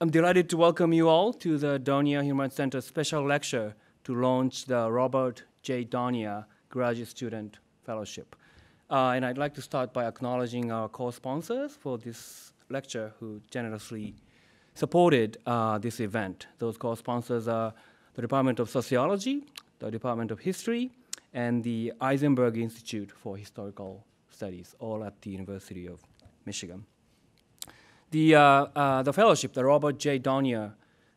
I'm delighted to welcome you all to the Donia Human Rights Center special lecture to launch the Robert J. Donia Graduate Student Fellowship. And I'd like to start by acknowledging our co-sponsors for this lecture who generously supported this event. Those co-sponsors are the Department of Sociology, the Department of History, and the Eisenberg Institute for Historical Studies, all at the University of Michigan. The fellowship, the Robert J. Donia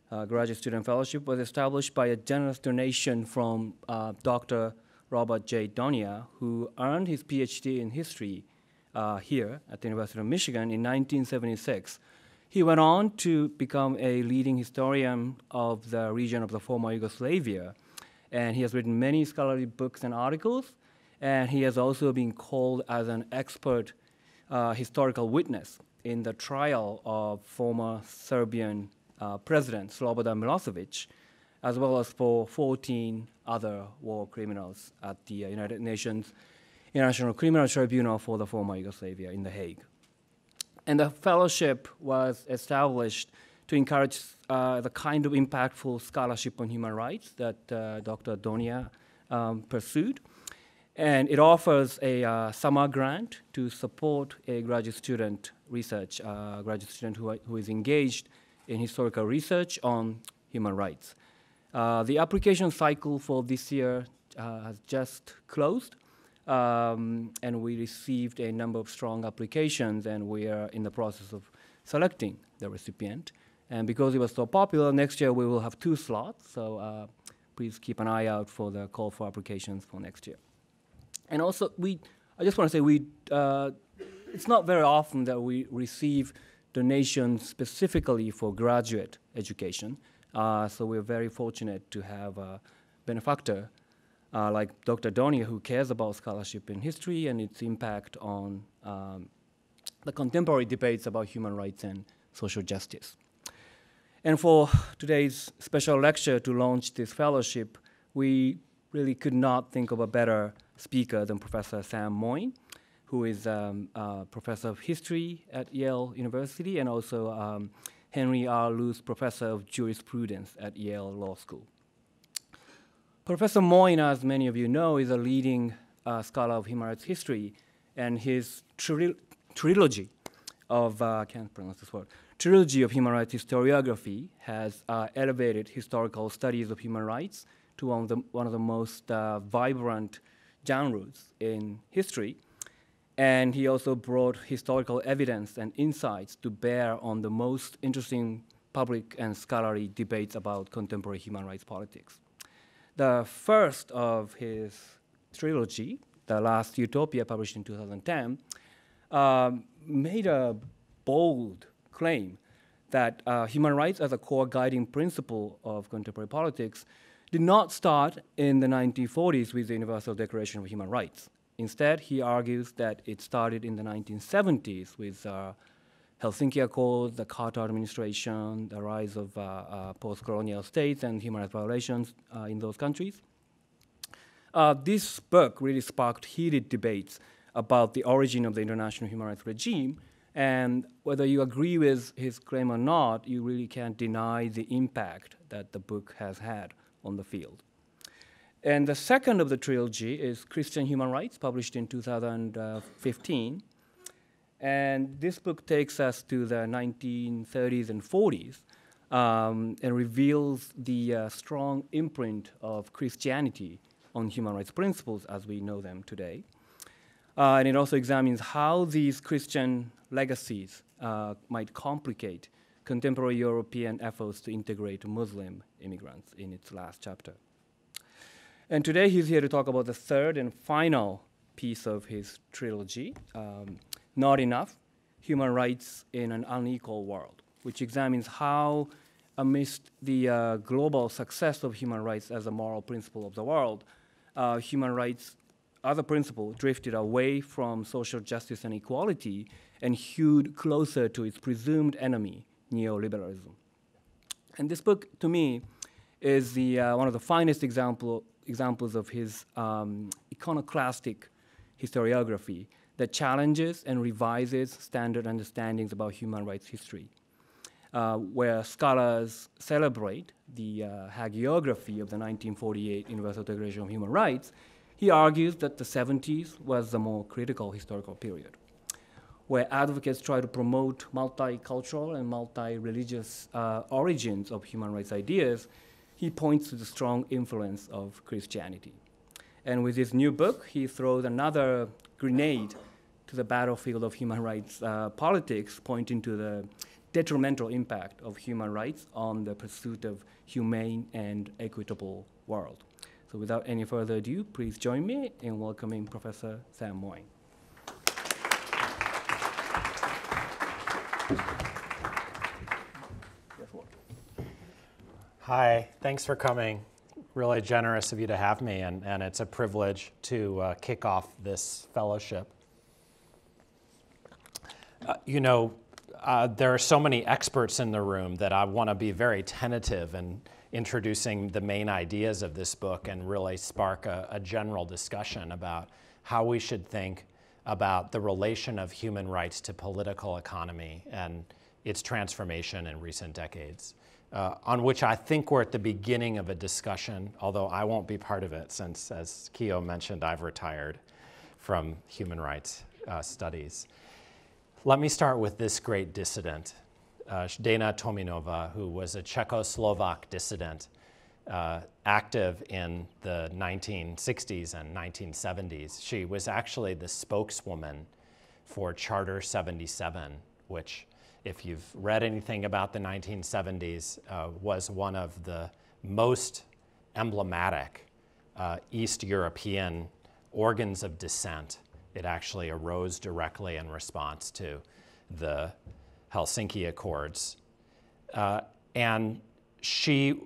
Graduate Student Fellowship, was established by a generous donation from Dr. Robert J. Donia, who earned his PhD in history here at the University of Michigan in 1976. He went on to become a leading historian of the region of the former Yugoslavia, and he has written many scholarly books and articles, and he has also been called as an expert historical witness in the trial of former Serbian President Slobodan Milosevic, as well as for 14 other war criminals at the United Nations International Criminal Tribunal for the former Yugoslavia in The Hague. And the fellowship was established to encourage the kind of impactful scholarship on human rights that Dr. Donia pursued. And it offers a summer grant to support a graduate student research, graduate student who is engaged in historical research on human rights. The application cycle for this year has just closed, and we received a number of strong applications, and we are in the process of selecting the recipient. And because it was so popular, next year we will have 2 slots, so please keep an eye out for the call for applications for next year. And also, I just want to say it's not very often that we receive donations specifically for graduate education. So we're very fortunate to have a benefactor like Dr. Donia, who cares about scholarship in history and its impact on the contemporary debates about human rights and social justice. And for today's special lecture to launch this fellowship, we really could not think of a better speaker than Professor Sam Moyn, who is a professor of history at Yale University and also Henry R. Luce Professor of Jurisprudence at Yale Law School. Professor Moyn, as many of you know, is a leading scholar of human rights history, and his trilogy of, I can't pronounce this word, trilogy of human rights historiography has elevated historical studies of human rights to one of the most vibrant genres in history. And he also brought historical evidence and insights to bear on the most interesting public and scholarly debates about contemporary human rights politics. The first of his trilogy, The Last Utopia, published in 2010, made a bold claim that human rights as a core guiding principle of contemporary politics did not start in the 1940s with the Universal Declaration of Human Rights. Instead, he argues that it started in the 1970s with Helsinki Accords, the Carter administration, the rise of post-colonial states and human rights violations in those countries. This book really sparked heated debates about the origin of the international human rights regime, and whether you agree with his claim or not, you really can't deny the impact that the book has had on the field. And the second of the trilogy is Christian Human Rights, published in 2015. And this book takes us to the 1930s and 40s and reveals the strong imprint of Christianity on human rights principles as we know them today. And it also examines how these Christian legacies might complicate contemporary European efforts to integrate Muslim immigrants in its last chapter. And today he's here to talk about the third and final piece of his trilogy, Not Enough, Human Rights in an Unequal World, which examines how, amidst the global success of human rights as a moral principle of the world, human rights as a principle drifted away from social justice and equality and hewed closer to its presumed enemy, neoliberalism. And this book, to me, is one of the finest examples of his iconoclastic historiography that challenges and revises standard understandings about human rights history. where scholars celebrate the hagiography of the 1948 Universal Declaration of Human Rights, he argues that the 70s was the more critical historical period, where advocates try to promote multicultural and multi-religious origins of human rights ideas. He points to the strong influence of Christianity. And with his new book, he throws another grenade to the battlefield of human rights politics, pointing to the detrimental impact of human rights on the pursuit of humane and equitable world. So without any further ado, please join me in welcoming Professor Sam Moyn. Hi, thanks for coming. Really generous of you to have me, and it's a privilege to kick off this fellowship. There are so many experts in the room that I want to be very tentative in introducing the main ideas of this book and really spark a general discussion about how we should think about the relation of human rights to political economy and its transformation in recent decades, on which I think we're at the beginning of a discussion, although I won't be part of it since, as Kyo mentioned, I've retired from human rights studies. Let me start with this great dissident, Zdena Tominova, who was a Czechoslovak dissident, active in the 1960s and 1970s. She was actually the spokeswoman for Charter 77, which, if you've read anything about the 1970s, was one of the most emblematic East European organs of dissent. It actually arose directly in response to the Helsinki Accords. And she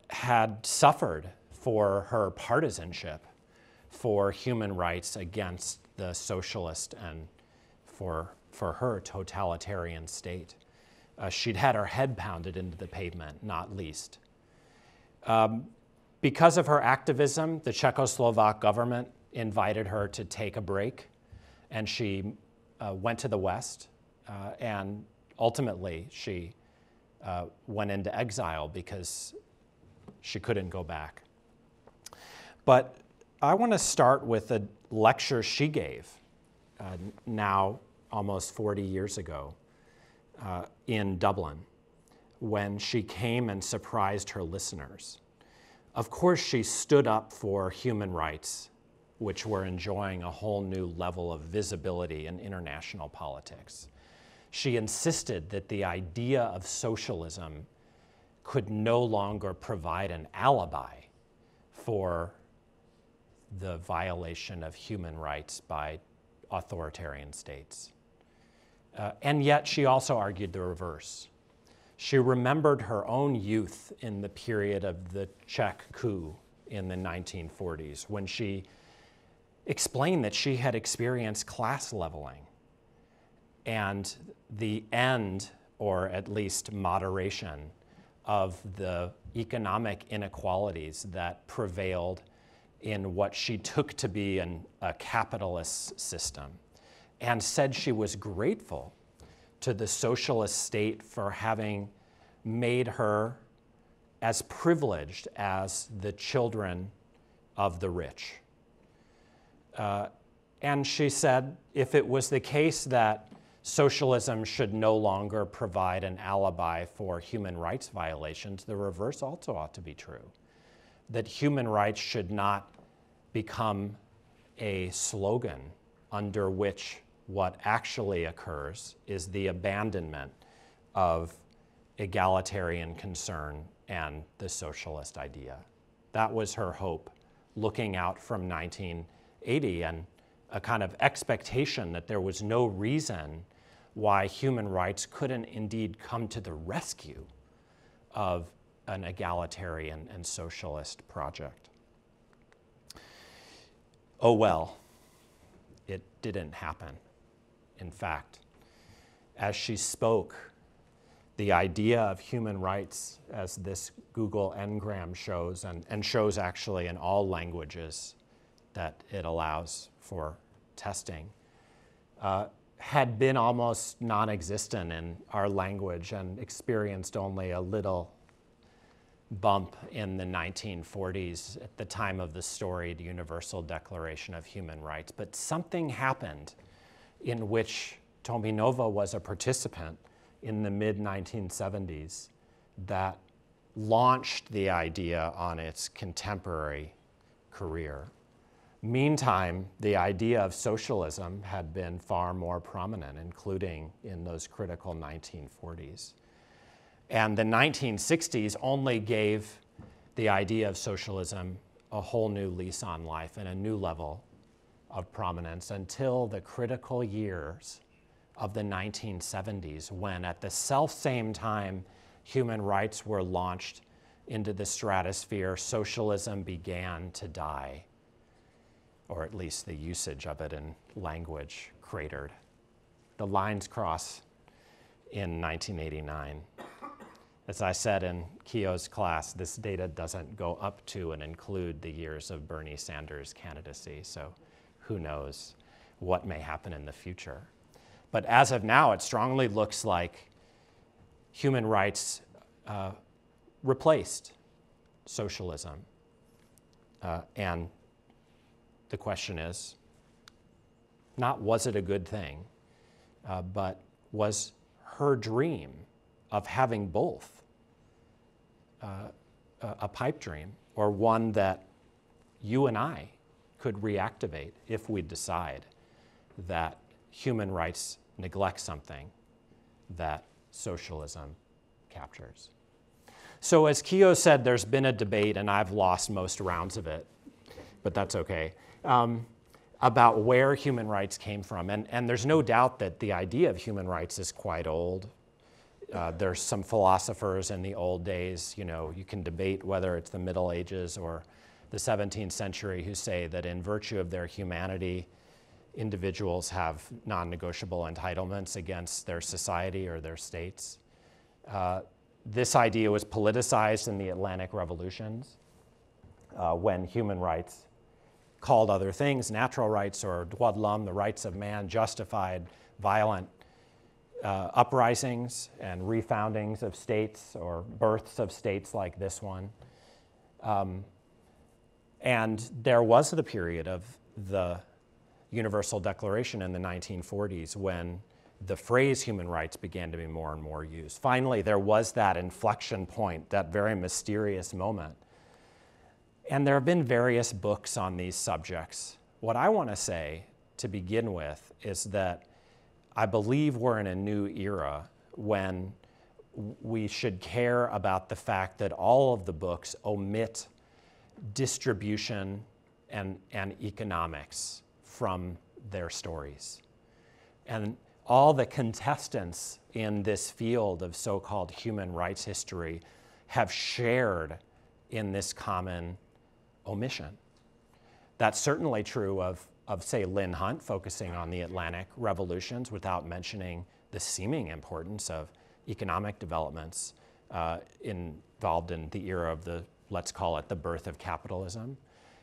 had suffered for her partisanship for human rights against the socialist and for her totalitarian state. She'd had her head pounded into the pavement, not least. Because of her activism, the Czechoslovak government invited her to take a break, and she went to the West, and ultimately she went into exile because she couldn't go back. But I want to start with a lecture she gave now almost 40 years ago in Dublin, when she came and surprised her listeners. Of course, she stood up for human rights, which were enjoying a whole new level of visibility in international politics. She insisted that the idea of socialism could no longer provide an alibi for the violation of human rights by authoritarian states. And yet she also argued the reverse. She remembered her own youth in the period of the Czech coup in the 1940s, when she explained that she had experienced class leveling and the end, or at least moderation, of the economic inequalities that prevailed in what she took to be a capitalist system, and said she was grateful to the socialist state for having made her as privileged as the children of the rich. And she said, if it was the case that socialism should no longer provide an alibi for human rights violations, the reverse also ought to be true. That human rights should not become a slogan under which what actually occurs is the abandonment of egalitarian concern and the socialist idea. That was her hope, looking out from 1980, and a kind of expectation that there was no reason why human rights couldn't indeed come to the rescue of an egalitarian and socialist project. Oh well, it didn't happen. In fact, as she spoke, the idea of human rights, as this Google Ngram shows, and shows actually in all languages that it allows for testing, had been almost non-existent in our language and experienced only a little bump in the 1940s at the time of the storied Universal Declaration of Human Rights. But something happened in which Tominova was a participant in the mid-1970s that launched the idea on its contemporary career. Meantime, the idea of socialism had been far more prominent, including in those critical 1940s. And the 1960s only gave the idea of socialism a whole new lease on life and a new level of prominence until the critical years of the 1970s, when at the self-same time human rights were launched into the stratosphere, socialism began to die, or at least the usage of it in language cratered. The lines cross in 1989. As I said in Keogh's class, this data doesn't go up to and include the years of Bernie Sanders' candidacy, so who knows what may happen in the future. But as of now, it strongly looks like human rights replaced socialism. And the question is, not was it a good thing, but was her dream of having both a pipe dream, or one that you and I could reactivate if we decide that human rights neglect something that socialism captures. So as Keogh said, there's been a debate, and I've lost most rounds of it, but that's okay, about where human rights came from. And there's no doubt that the idea of human rights is quite old. There's some philosophers in the old days, you can debate whether it's the Middle Ages or the 17th century, who say that in virtue of their humanity, individuals have non-negotiable entitlements against their society or their states. This idea was politicized in the Atlantic revolutions when human rights, called other things, natural rights or droits de l'homme, the rights of man, justified violent uprisings and refoundings of states or births of states like this one. And there was the period of the Universal Declaration in the 1940s when the phrase human rights began to be more and more used. Finally, there was that inflection point, that very mysterious moment. And there have been various books on these subjects. What I want to say to begin with is that I believe we're in a new era when we should care about the fact that all of the books omit distribution and economics from their stories. And all the contestants in this field of so-called human rights history have shared in this common omission. That's certainly true of say, Lynn Hunt, focusing on the Atlantic revolutions without mentioning the seeming importance of economic developments involved in the era of the, let's call it, the birth of capitalism.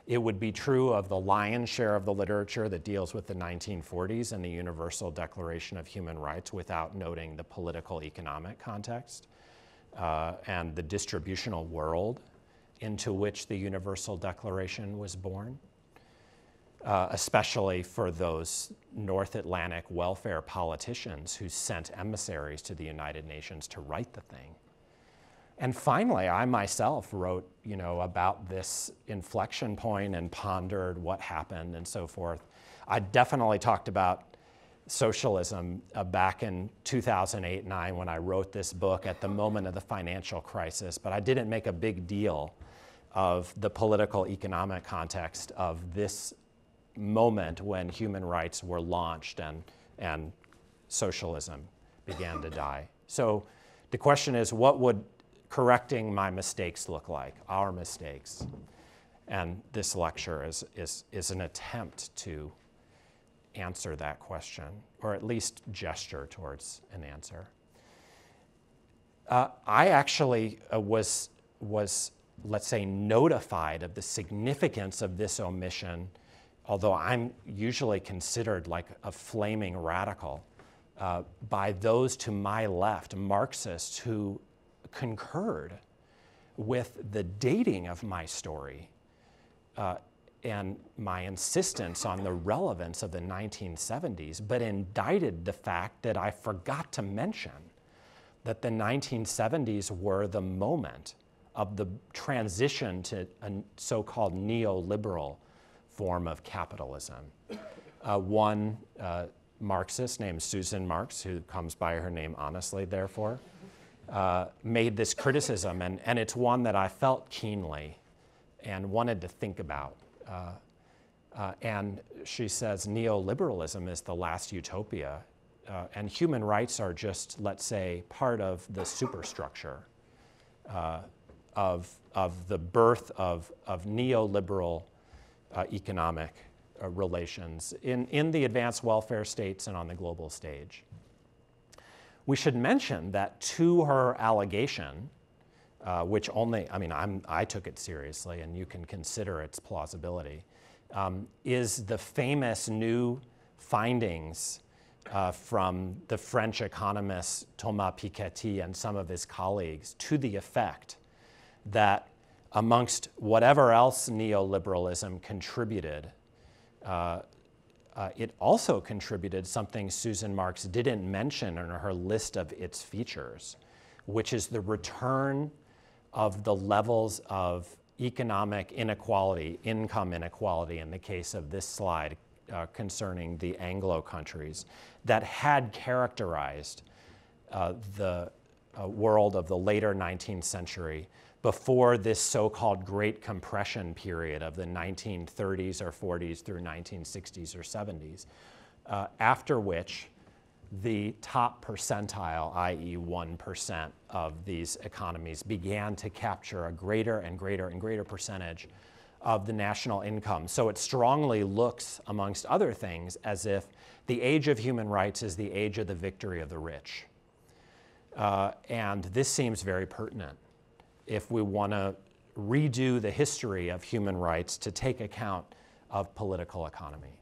It would be true of the lion's share of the literature that deals with the 1940s and the Universal Declaration of Human Rights without noting the political economic context and the distributional world into which the Universal Declaration was born. Especially for those North Atlantic welfare politicians who sent emissaries to the United Nations to write the thing. And finally, I myself wrote, about this inflection point and pondered what happened and so forth. I definitely talked about socialism back in 2008-9 when I wrote this book at the moment of the financial crisis, but I didn't make a big deal of the political economic context of this moment when human rights were launched and socialism began to die. So the question is, what would correcting my mistakes look like, our mistakes? And this lecture is an attempt to answer that question, or at least gesture towards an answer. I actually was, let's say, notified of the significance of this omission although I'm usually considered like a flaming radical, by those to my left, Marxists, who concurred with the dating of my story and my insistence on the relevance of the 1970s, but indicted the fact that I forgot to mention that the 1970s were the moment of the transition to a so-called neoliberal form of capitalism. One Marxist named Susan Marx, who comes by her name honestly, therefore, made this criticism, and it's one that I felt keenly and wanted to think about. And she says neoliberalism is the last utopia, and human rights are just, let's say, part of the superstructure of the birth of neoliberal economic relations in the advanced welfare states and on the global stage. We should mention that to her allegation, which only, I mean, I took it seriously and you can consider its plausibility, is the famous new findings from the French economist Thomas Piketty and some of his colleagues to the effect that amongst whatever else neoliberalism contributed, it also contributed something Susan Marx didn't mention in her list of its features, which is the return of the levels of economic inequality, income inequality in the case of this slide concerning the Anglo countries, that had characterized the world of the later 19th century before this so-called Great Compression period of the 1930s or 40s through 1960s or 70s, after which the top percentile, i.e. 1% of these economies, began to capture a greater and greater and greater percentage of the national income. So it strongly looks, amongst other things, as if the age of human rights is the age of the victory of the rich. And this seems very pertinent if we want to redo the history of human rights to take account of political economy.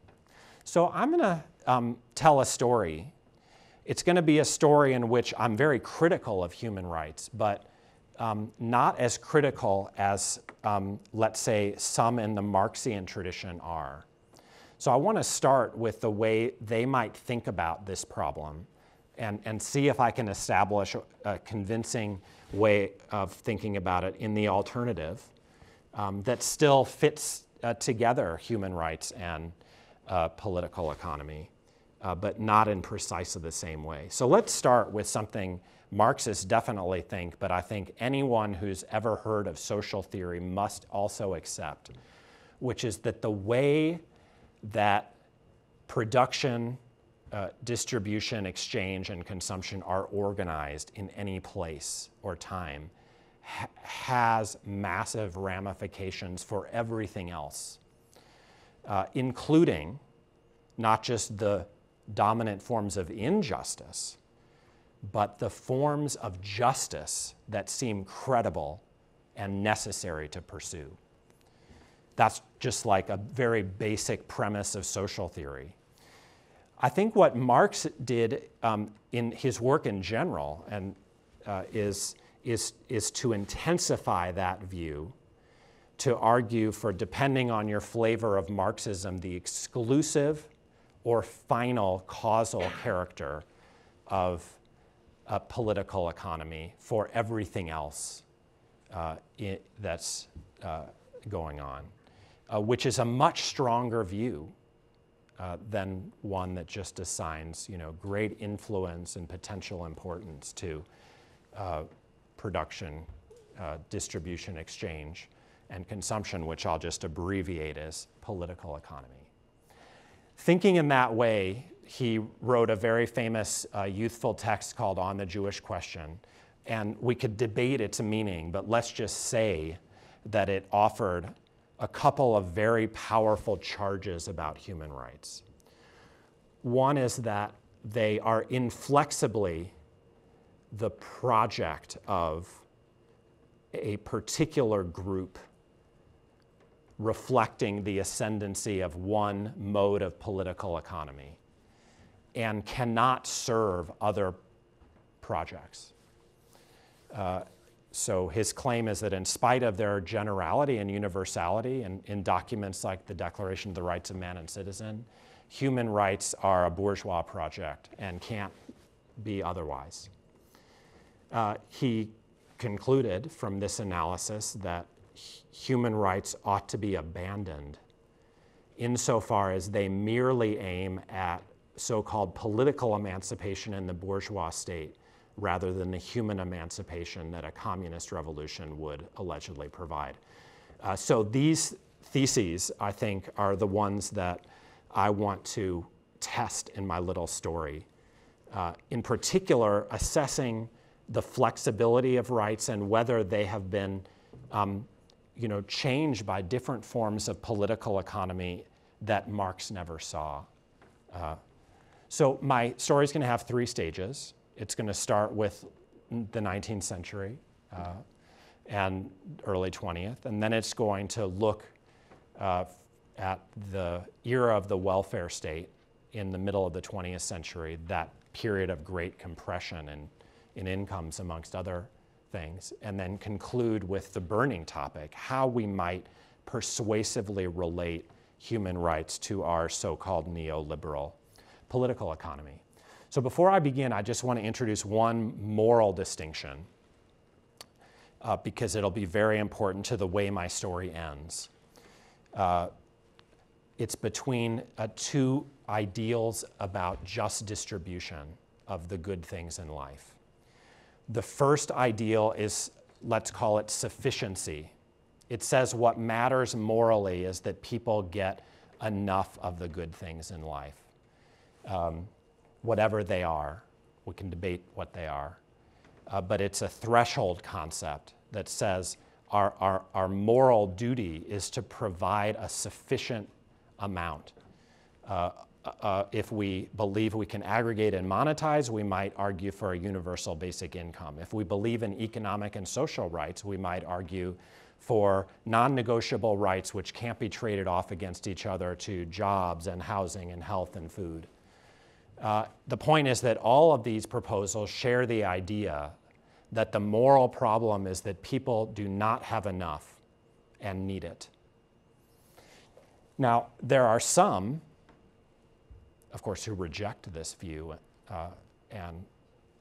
So I'm going to tell a story. It's going to be a story in which I'm very critical of human rights, but not as critical as, let's say, some in the Marxian tradition are. So I want to start with the way they might think about this problem and see if I can establish a convincing way of thinking about it in the alternative that still fits together human rights and political economy, but not in precisely the same way. So let's start with something Marxists definitely think, but I think anyone who's ever heard of social theory must also accept, which is that the way that production, distribution, exchange, and consumption are organized in any place or time has massive ramifications for everything else, including not just the dominant forms of injustice, but the forms of justice that seem credible and necessary to pursue. That's just like a very basic premise of social theory. I think what Marx did in his work in general and is to intensify that view, to argue for, depending on your flavor of Marxism, the exclusive or final causal character of a political economy for everything else that's going on, which is a much stronger view than one that just assigns, great influence and potential importance to production, distribution, exchange, and consumption, which I'll just abbreviate as political economy. Thinking in that way, he wrote a very famous youthful text called On the Jewish Question, and we could debate its meaning, but let's just say that it offered a couple of very powerful charges about human rights. One is that they are inflexibly the project of a particular group reflecting the ascendancy of one mode of political economy and cannot serve other projects. So his claim is that in spite of their generality and universality in documents like the Declaration of the Rights of Man and Citizen, human rights are a bourgeois project and can't be otherwise. He concluded from this analysis that human rights ought to be abandoned insofar as they merely aim at so-called political emancipation in the bourgeois state rather than the human emancipation that a communist revolution would allegedly provide. So these theses, I think, are the ones that I want to test in my little story. In particular, assessing the flexibility of rights and whether they have been changed by different forms of political economy that Marx never saw. So my story is going to have three stages. It's going to start with the 19th century and early 20th, and then it's going to look at the era of the welfare state in the middle of the 20th century, that period of great compression in incomes, amongst other things, and then conclude with the burning topic, how we might persuasively relate human rights to our so-called neoliberal political economy. So before I begin, I just want to introduce one moral distinction because it'll be very important to the way my story ends. It's between two ideals about just distribution of the good things in life. The first ideal is, let's call it sufficiency. It says what matters morally is that people get enough of the good things in life, whatever they are. We can debate what they are. But it's a threshold concept that says our moral duty is to provide a sufficient amount. If we believe we can aggregate and monetize, we might argue for a universal basic income. If we believe in economic and social rights, we might argue for non-negotiable rights which can't be traded off against each other to jobs and housing and health and food. The point is that all of these proposals share the idea that the moral problem is that people do not have enough and need it. Now, there are some, of course, who reject this view, and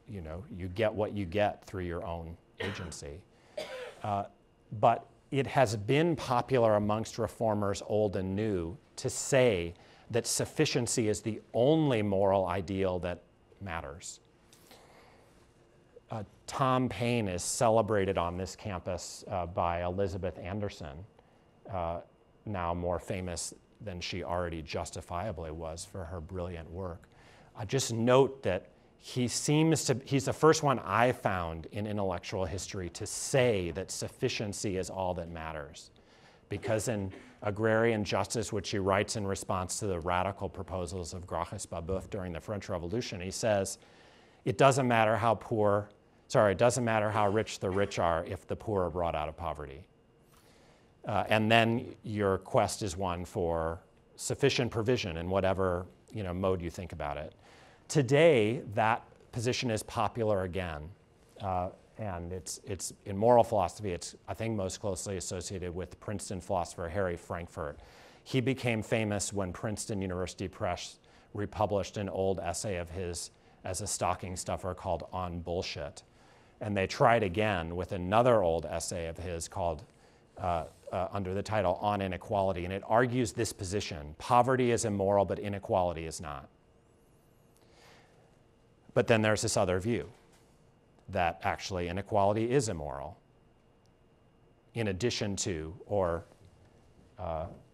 you get what you get through your own agency. But it has been popular amongst reformers, old and new, to say that sufficiency is the only moral ideal that matters. Tom Paine is celebrated on this campus by Elizabeth Anderson, now more famous than she already justifiably was for her brilliant work. Just note that he's the first one I found in intellectual history to say that sufficiency is all that matters. Because in Agrarian Justice, which he writes in response to the radical proposals of Gracchus Babeuf during the French Revolution, he says, it doesn't matter how rich the rich are if the poor are brought out of poverty. And then your quest is one for sufficient provision in whatever mode you think about it. Today, that position is popular again, and it's in moral philosophy. It's, I think, most closely associated with Princeton philosopher Harry Frankfurt. He became famous when Princeton University Press republished an old essay of his as a stocking stuffer called On Bullshit, and they tried again with another old essay of his called under the title On Inequality, and it argues this position: poverty is immoral, but inequality is not. But then there's this other view, that actually inequality is immoral, in addition to, or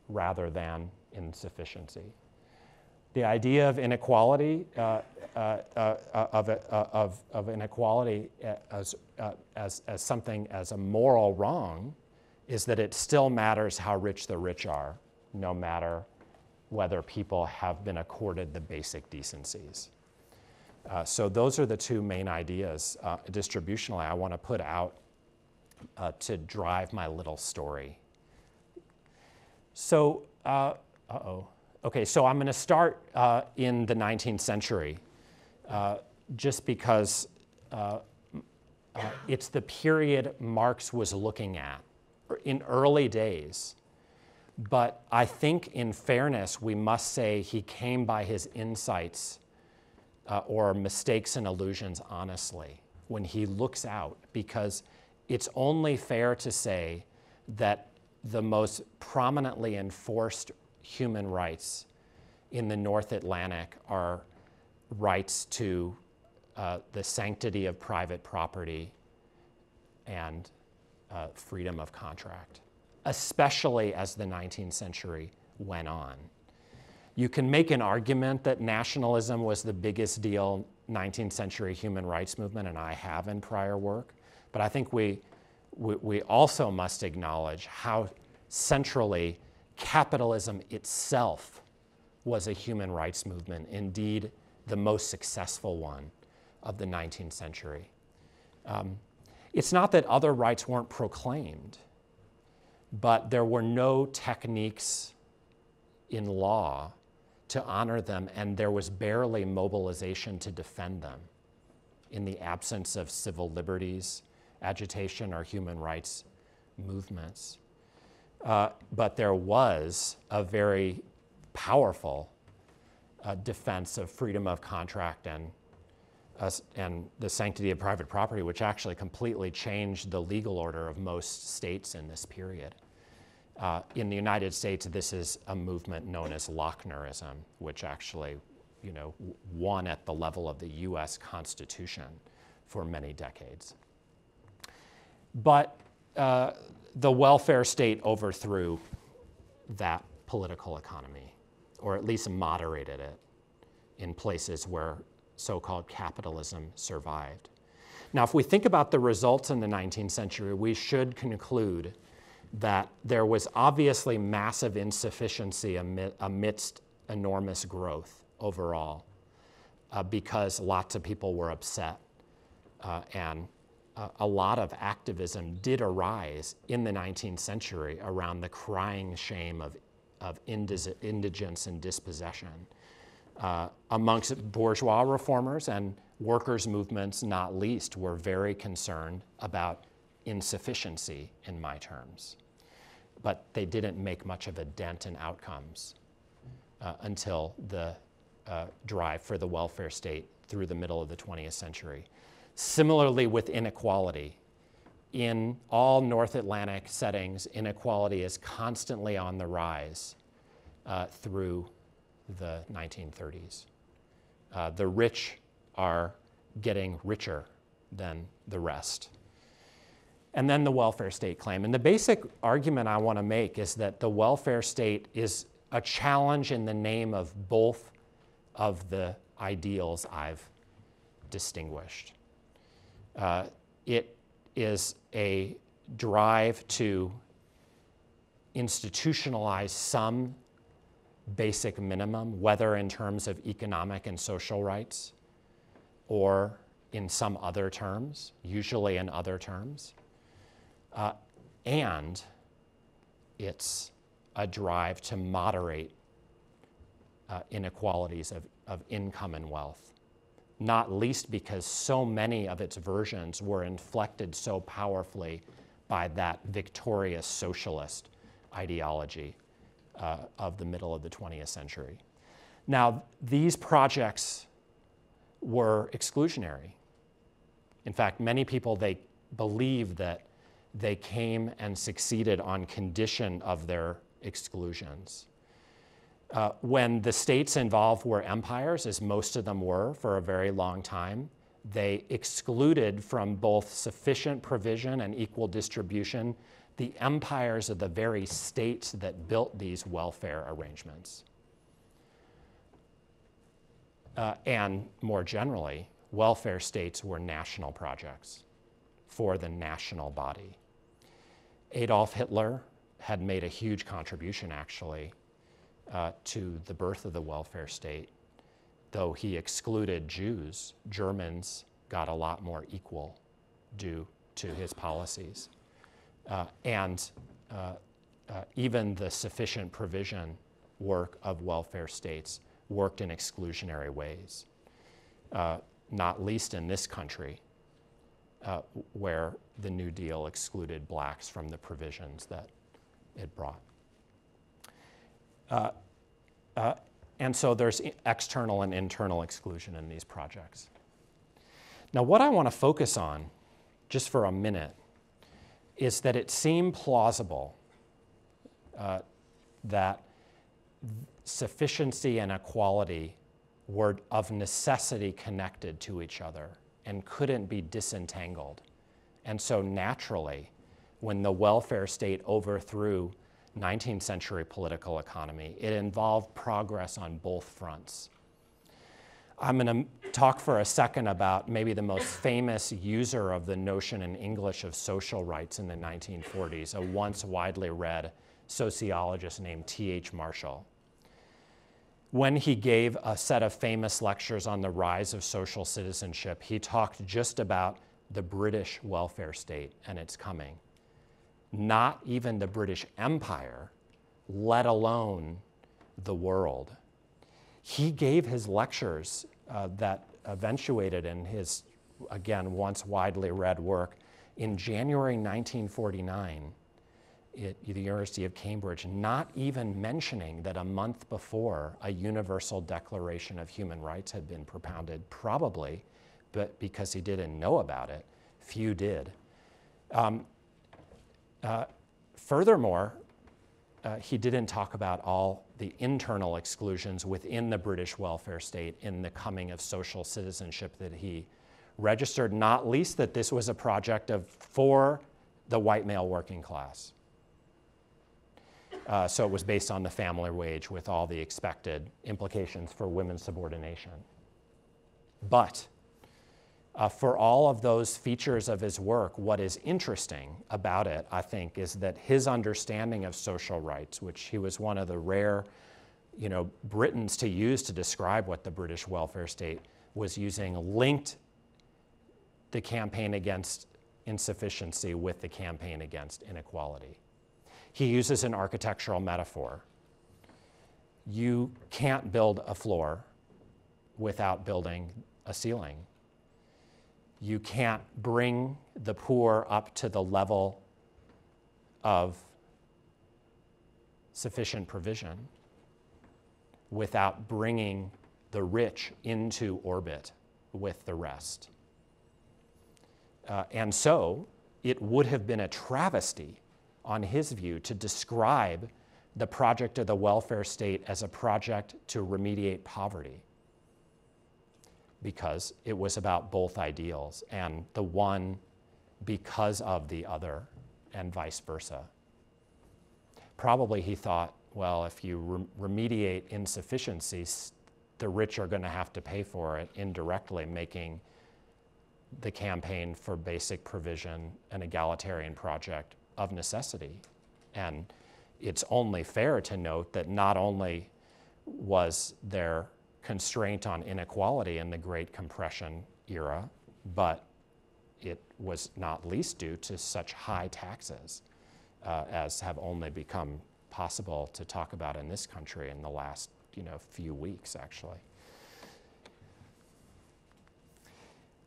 rather than, insufficiency. The idea of inequality, of inequality as something, as a moral wrong, is that it still matters how rich the rich are, no matter whether people have been accorded the basic decencies. So those are the two main ideas distributionally I want to put out to drive my little story. So, Okay, so I'm going to start in the 19th century, just because it's the period Marx was looking at in early days. But I think in fairness, we must say he came by his insights or mistakes and illusions honestly when he looks out, because it's only fair to say that the most prominently enforced human rights in the North Atlantic are rights to the sanctity of private property and freedom of contract, especially as the 19th century went on. You can make an argument that nationalism was the biggest deal 19th century human rights movement, and I have in prior work, but I think we also must acknowledge how centrally capitalism itself was a human rights movement, indeed the most successful one of the 19th century. It's not that other rights weren't proclaimed, but there were no techniques in law to honor them, and there was barely mobilization to defend them in the absence of civil liberties, agitation, or human rights movements. But there was a very powerful defense of freedom of contract and the sanctity of private property, which actually completely changed the legal order of most states in this period. In the United States, this is a movement known as Lochnerism, which actually, won at the level of the U.S. Constitution for many decades. But the welfare state overthrew that political economy, or at least moderated it in places where so-called capitalism survived. Now, if we think about the results in the 19th century, we should conclude that there was obviously massive insufficiency amidst enormous growth overall, because lots of people were upset, and a lot of activism did arise in the 19th century around the crying shame of indigence and dispossession. Amongst bourgeois reformers and workers' movements, not least, were very concerned about insufficiency in my terms. But they didn't make much of a dent in outcomes until the drive for the welfare state through the middle of the 20th century. Similarly with inequality. In all North Atlantic settings, inequality is constantly on the rise through the 1930s. The rich are getting richer than the rest. And then the welfare state claim. And the basic argument I want to make is that the welfare state is a challenge in the name of both of the ideals I've distinguished. It is a drive to institutionalize some basic minimum, whether in terms of economic and social rights or in some other terms, usually in other terms. And it's a drive to moderate inequalities of income and wealth, not least because so many of its versions were inflected so powerfully by that victorious socialist ideology of the middle of the 20th century. Now, these projects were exclusionary. In fact, many people, they believe that they came and succeeded on condition of their exclusions. When the states involved were empires, as most of them were for a very long time, they excluded from both sufficient provision and equal distribution the empires of the very states that built these welfare arrangements. And more generally, welfare states were national projects for the national body. Adolf Hitler had made a huge contribution, actually, to the birth of the welfare state. Though he excluded Jews, Germans got a lot more equal due to his policies. And even the sufficient provision work of welfare states worked in exclusionary ways, not least in this country, where the New Deal excluded blacks from the provisions that it brought. And so there's external and internal exclusion in these projects. Now, what I want to focus on, just for a minute, is that it seemed plausible that sufficiency and equality were of necessity connected to each other and couldn't be disentangled. And so naturally, when the welfare state overthrew 19th century political economy, it involved progress on both fronts. I'm going to talk for a second about maybe the most famous user of the notion in English of social rights in the 1940s, a once widely read sociologist named T.H. Marshall. When he gave a set of famous lectures on the rise of social citizenship, he talked just about the British welfare state and its coming, not even the British Empire, let alone the world. He gave his lectures that eventuated in his, again, once widely read work in January 1949 at the University of Cambridge, not even mentioning that a month before a Universal Declaration of Human Rights had been propounded, probably, but because he didn't know about it, few did. Furthermore, he didn't talk about all the internal exclusions within the British welfare state in the coming of social citizenship that he registered, not least that this was a project for the white male working class. So it was based on the family wage with all the expected implications for women's subordination. But for all of those features of his work, what is interesting about it, I think, is that his understanding of social rights, which he was one of the rare, Britons to use to describe what the British welfare state was using, linked the campaign against insufficiency with the campaign against inequality. He uses an architectural metaphor. You can't build a floor without building a ceiling. You can't bring the poor up to the level of sufficient provision without bringing the rich into orbit with the rest. And so it would have been a travesty, on his view, to describe the project of the welfare state as a project to remediate poverty, because it was about both ideals, and the one because of the other, and vice versa. Probably he thought, well, if you remediate insufficiencies, the rich are going to have to pay for it indirectly, making the campaign for basic provision an egalitarian project of necessity. And it's only fair to note that not only was there constraint on inequality in the Great Compression era, but it was not least due to such high taxes as have only become possible to talk about in this country in the last few weeks, actually.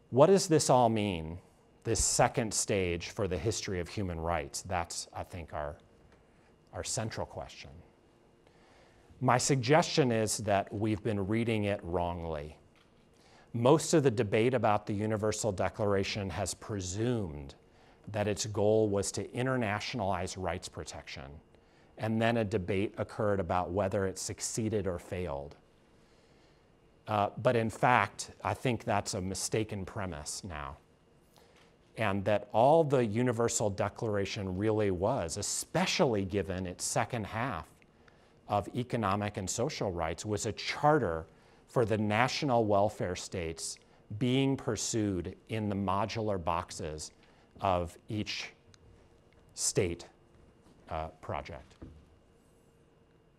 What does this all mean, this second stage for the history of human rights? That's, I think, our central question. My suggestion is that we've been reading it wrongly. Most of the debate about the Universal Declaration has presumed that its goal was to internationalize rights protection, and then a debate occurred about whether it succeeded or failed. But in fact, I think that's a mistaken premise now, and that all the Universal Declaration really was, especially given its second half of economic and social rights, was a charter for the national welfare states being pursued in the modular boxes of each state project.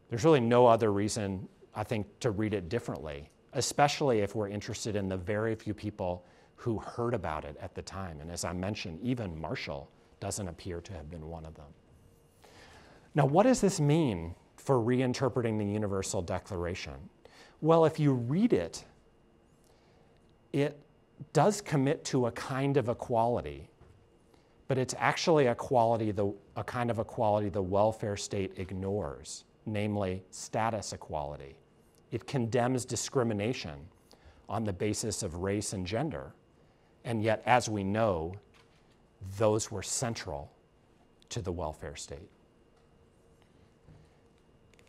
There's really no other reason, I think, to read it differently, especially if we're interested in the very few people who heard about it at the time. And as I mentioned, even Marshall doesn't appear to have been one of them. Now, what does this mean for reinterpreting the Universal Declaration? Well, if you read it, it does commit to a kind of equality, but it's actually a kind of equality the welfare state ignores, namely status equality. It condemns discrimination on the basis of race and gender, and yet, as we know, those were central to the welfare state.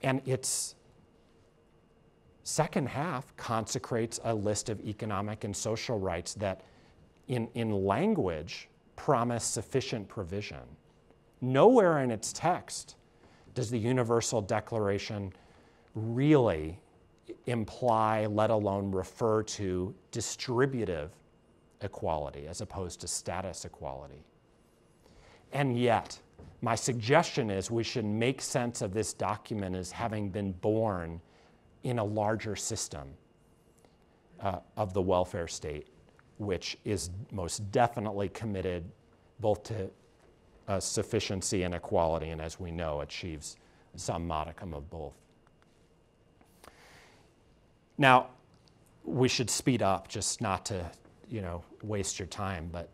And its second half consecrates a list of economic and social rights that in language promise sufficient provision. Nowhere in its text does the Universal Declaration really imply, let alone refer to, distributive equality as opposed to status equality. And yet, my suggestion is we should make sense of this document as having been born in a larger system of the welfare state, which is most definitely committed both to sufficiency and equality, and as we know, achieves some modicum of both. Now, we should speed up, just not to, waste your time, but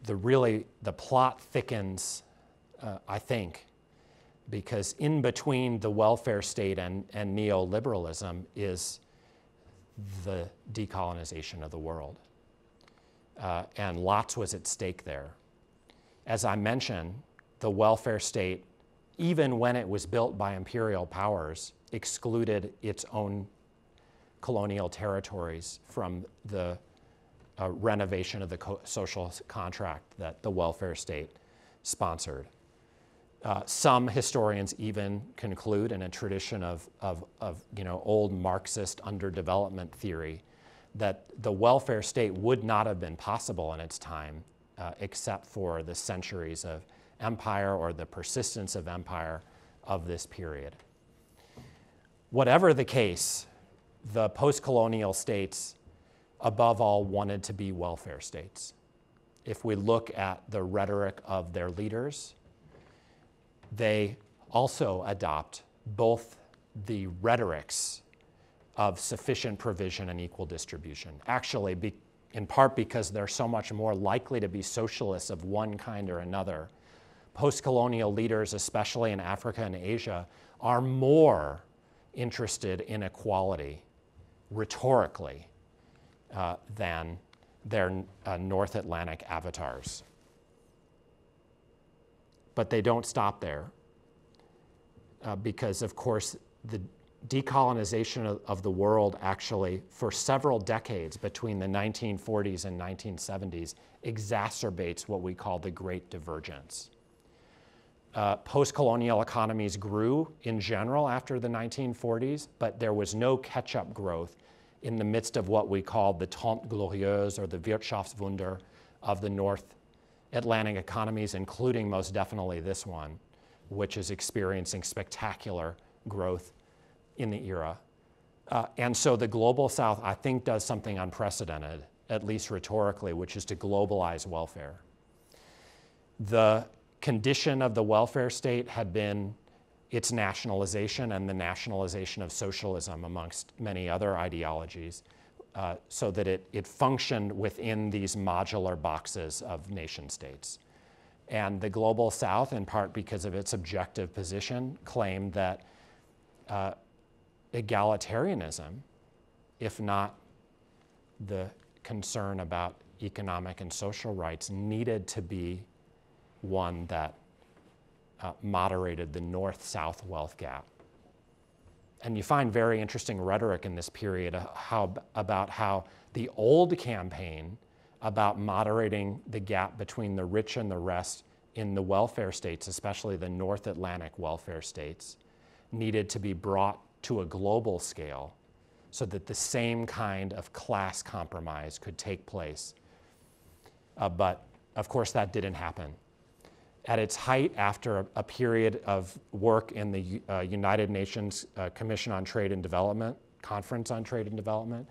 the plot thickens, I think, because in between the welfare state and neoliberalism is the decolonization of the world. And lots was at stake there. As I mentioned, the welfare state, even when it was built by imperial powers, excluded its own colonial territories from the renovation of the social contract that the welfare state sponsored. Some historians even conclude, in a tradition of old Marxist underdevelopment theory, that the welfare state would not have been possible in its time except for the centuries of empire or the persistence of empire of this period. Whatever the case, the post-colonial states, above all, wanted to be welfare states. If we look at the rhetoric of their leaders, they also adopt both the rhetorics of sufficient provision and equal distribution. Actually, in part because they're so much more likely to be socialists of one kind or another, post-colonial leaders, especially in Africa and Asia, are more interested in equality rhetorically than their North Atlantic avatars. But they don't stop there because, of course, the decolonization of the world actually, for several decades between the 1940s and 1970s, exacerbates what we call the Great Divergence. Post-colonial economies grew in general after the 1940s, but there was no catch-up growth in the midst of what we call the Trente Glorieuses, or the Wirtschaftswunder of the North Atlantic economies, including most definitely this one, which is experiencing spectacular growth in the era. And so the Global South, I think, does something unprecedented, at least rhetorically, which is to globalize welfare. The condition of the welfare state had been its nationalization and the nationalization of socialism, amongst many other ideologies, so that it functioned within these modular boxes of nation states. And the Global South, in part because of its objective position, claimed that egalitarianism, if not the concern about economic and social rights, needed to be one that moderated the North-South wealth gap. And you find very interesting rhetoric in this period about how the old campaign about moderating the gap between the rich and the rest in the welfare states, especially the North Atlantic welfare states, needed to be brought to a global scale so that the same kind of class compromise could take place. But of course that didn't happen. At its height, after a period of work in the United Nations Commission on Trade and Development, Conference on Trade and Development,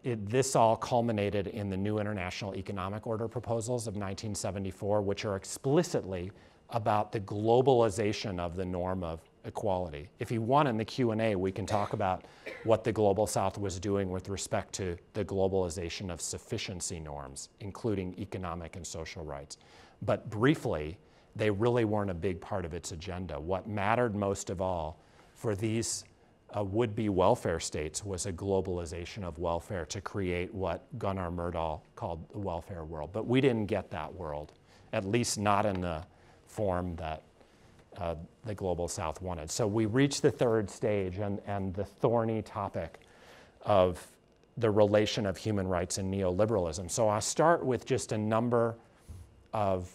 this all culminated in the new International Economic Order proposals of 1974, which are explicitly about the globalization of the norm of equality. If you want in the Q&A, we can talk about what the Global South was doing with respect to the globalization of sufficiency norms, including economic and social rights. But briefly, they really weren't a big part of its agenda. What mattered most of all for these would-be welfare states was a globalization of welfare to create what Gunnar Myrdal called the welfare world. But we didn't get that world, at least not in the form that the Global South wanted. So we reached the third stage and the thorny topic of the relation of human rights and neoliberalism. So I'll start with just a number of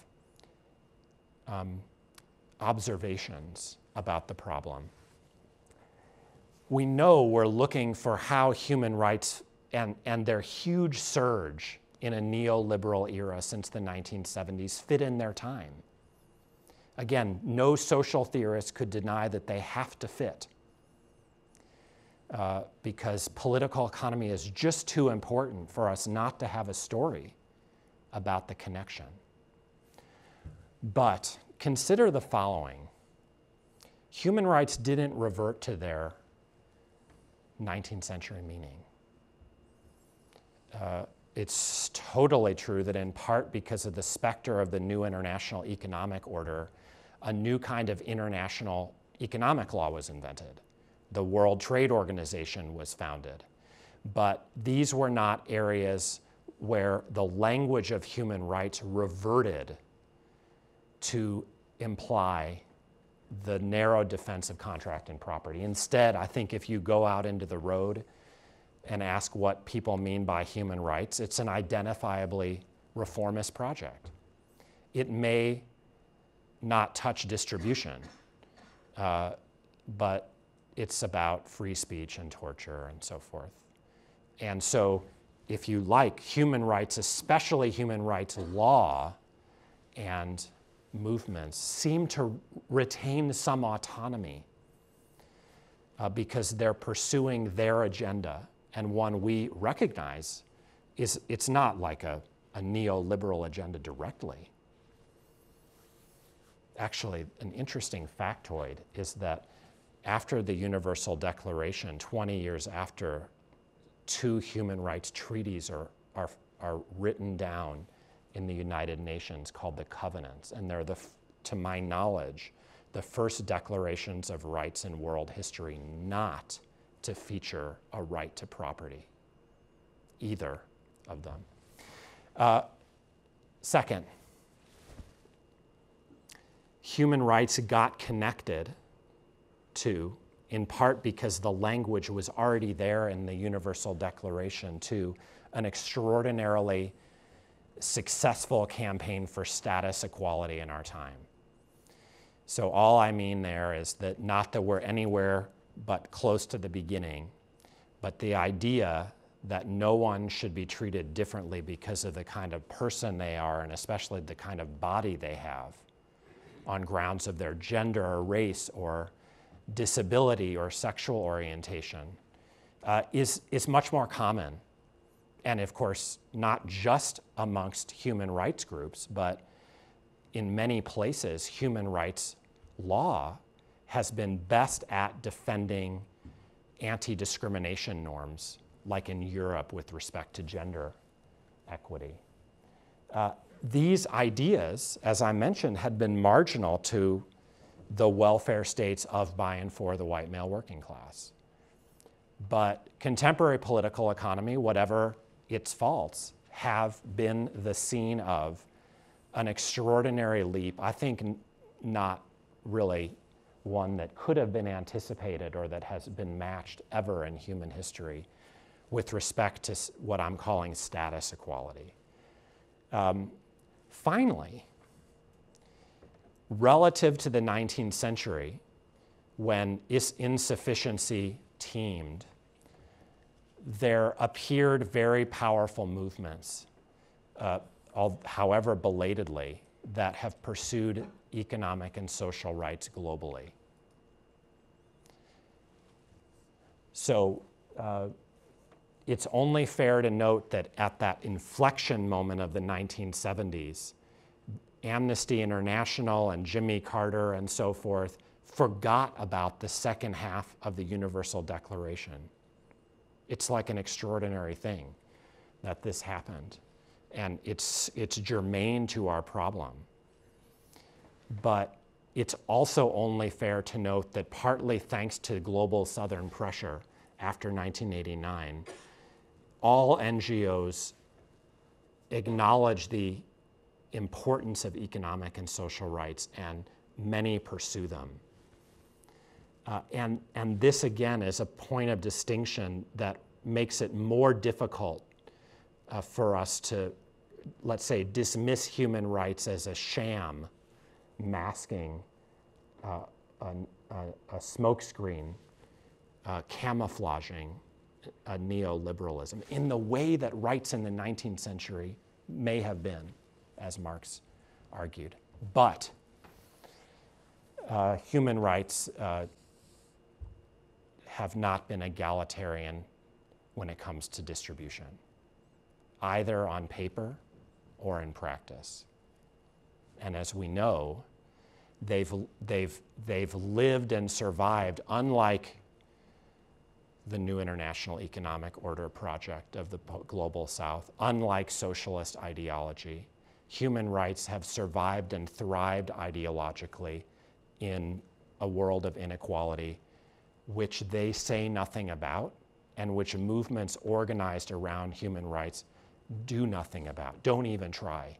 observations about the problem. We know we're looking for how human rights and their huge surge in a neoliberal era since the 1970s fit in their time. Again, no social theorist could deny that they have to fit because political economy is just too important for us not to have a story about the connection. But consider the following. Human rights didn't revert to their 19th century meaning. It's totally true that in part because of the specter of the new international economic order, a new kind of international economic law was invented. The World Trade Organization was founded. But these were not areas where the language of human rights reverted to imply the narrow defense of contract and property. Instead, I think if you go out into the road and ask what people mean by human rights, it's an identifiably reformist project. It may not touch distribution, but it's about free speech and torture and so forth. And so, if you like, human rights, especially human rights law and movements, seem to retain some autonomy because they're pursuing their agenda, and one we recognize it's not like a neoliberal agenda directly. Actually, an interesting factoid is that after the Universal Declaration, 20 years after, 2 human rights treaties are written down in the United Nations called the Covenants, and they're, to my knowledge, the first declarations of rights in world history not to feature a right to property, either of them. Second, human rights got connected to, in part because the language was already there in the Universal Declaration, to an extraordinarily successful campaign for status equality in our time. So all I mean there is that not that we're anywhere but close to the beginning, but the idea that no one should be treated differently because of the kind of person they are, and especially the kind of body they have, on grounds of their gender or race or disability or sexual orientation, is much more common. And of course, not just amongst human rights groups, but in many places, human rights law has been best at defending anti-discrimination norms, like in Europe with respect to gender equity. These ideas, as I mentioned, had been marginal to the welfare states of, by, and for the white male working class. But contemporary political economy, whatever its faults, have been the scene of an extraordinary leap, I think not really one that could have been anticipated or that has been matched ever in human history with respect to what I'm calling status equality. Finally, relative to the 19th century, when insufficiency teemed, there appeared very powerful movements, however belatedly, that have pursued economic and social rights globally. So it's only fair to note that at that inflection moment of the 1970s, Amnesty International and Jimmy Carter and so forth forgot about the second half of the Universal Declaration. It's like an extraordinary thing that this happened, and it's germane to our problem. But it's also only fair to note that partly thanks to global Southern pressure after 1989, all NGOs acknowledge the importance of economic and social rights, and many pursue them. And this, again, is a point of distinction that makes it more difficult for us to, let's say, dismiss human rights as a sham masking a smokescreen, camouflaging a neoliberalism in the way that rights in the 19th century may have been, as Marx argued. But human rights have not been egalitarian when it comes to distribution, either on paper or in practice. And as we know, they've lived and survived, unlike the New International Economic Order project of the Global South, unlike socialist ideology. Human rights have survived and thrived ideologically in a world of inequality, which they say nothing about, and which movements organized around human rights do nothing about, don't even try.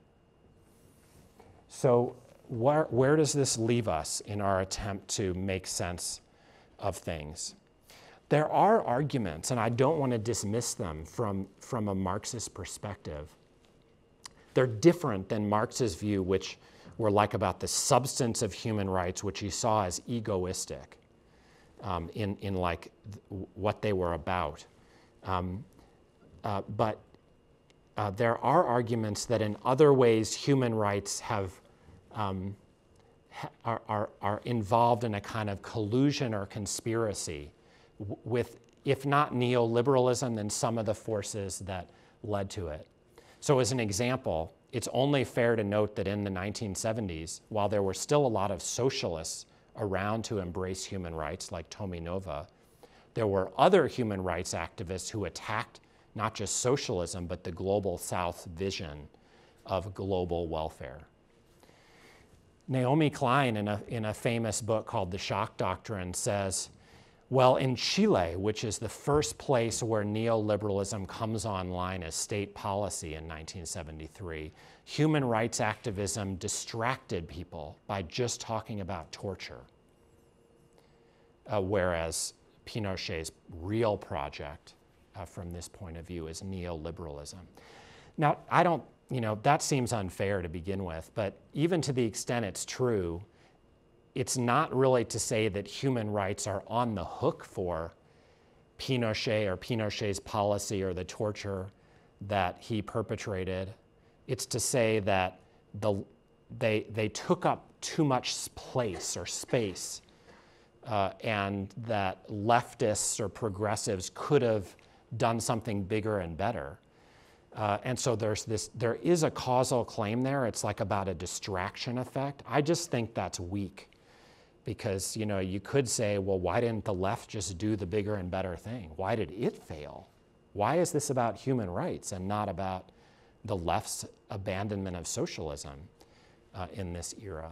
So where does this leave us in our attempt to make sense of things? There are arguments, and I don't want to dismiss them from a Marxist perspective. They're different than Marx's view, which were like about the substance of human rights, which he saw as egoistic in like what they were about. But there are arguments that in other ways human rights have are involved in a kind of collusion or conspiracy with, if not neoliberalism, then some of the forces that led to it. So as an example, it's only fair to note that in the 1970s, while there were still a lot of socialists around to embrace human rights, like Tominova, there were other human rights activists who attacked not just socialism, but the Global South vision of global welfare. Naomi Klein, in a famous book called The Shock Doctrine, says, well, in Chile, which is the first place where neoliberalism comes online as state policy in 1973, human rights activism distracted people by just talking about torture, whereas Pinochet's real project from this point of view is neoliberalism. Now, that seems unfair to begin with, but even to the extent it's true, it's not really to say that human rights are on the hook for Pinochet or Pinochet's policy or the torture that he perpetrated. It's to say that they took up too much place or space, and that leftists or progressives could have done something bigger and better. And so there is a causal claim there. It's like about a distraction effect. I just think that's weak. Because, you could say, well, why didn't the left just do the bigger and better thing? Why did it fail? Why is this about human rights and not about the left's abandonment of socialism in this era?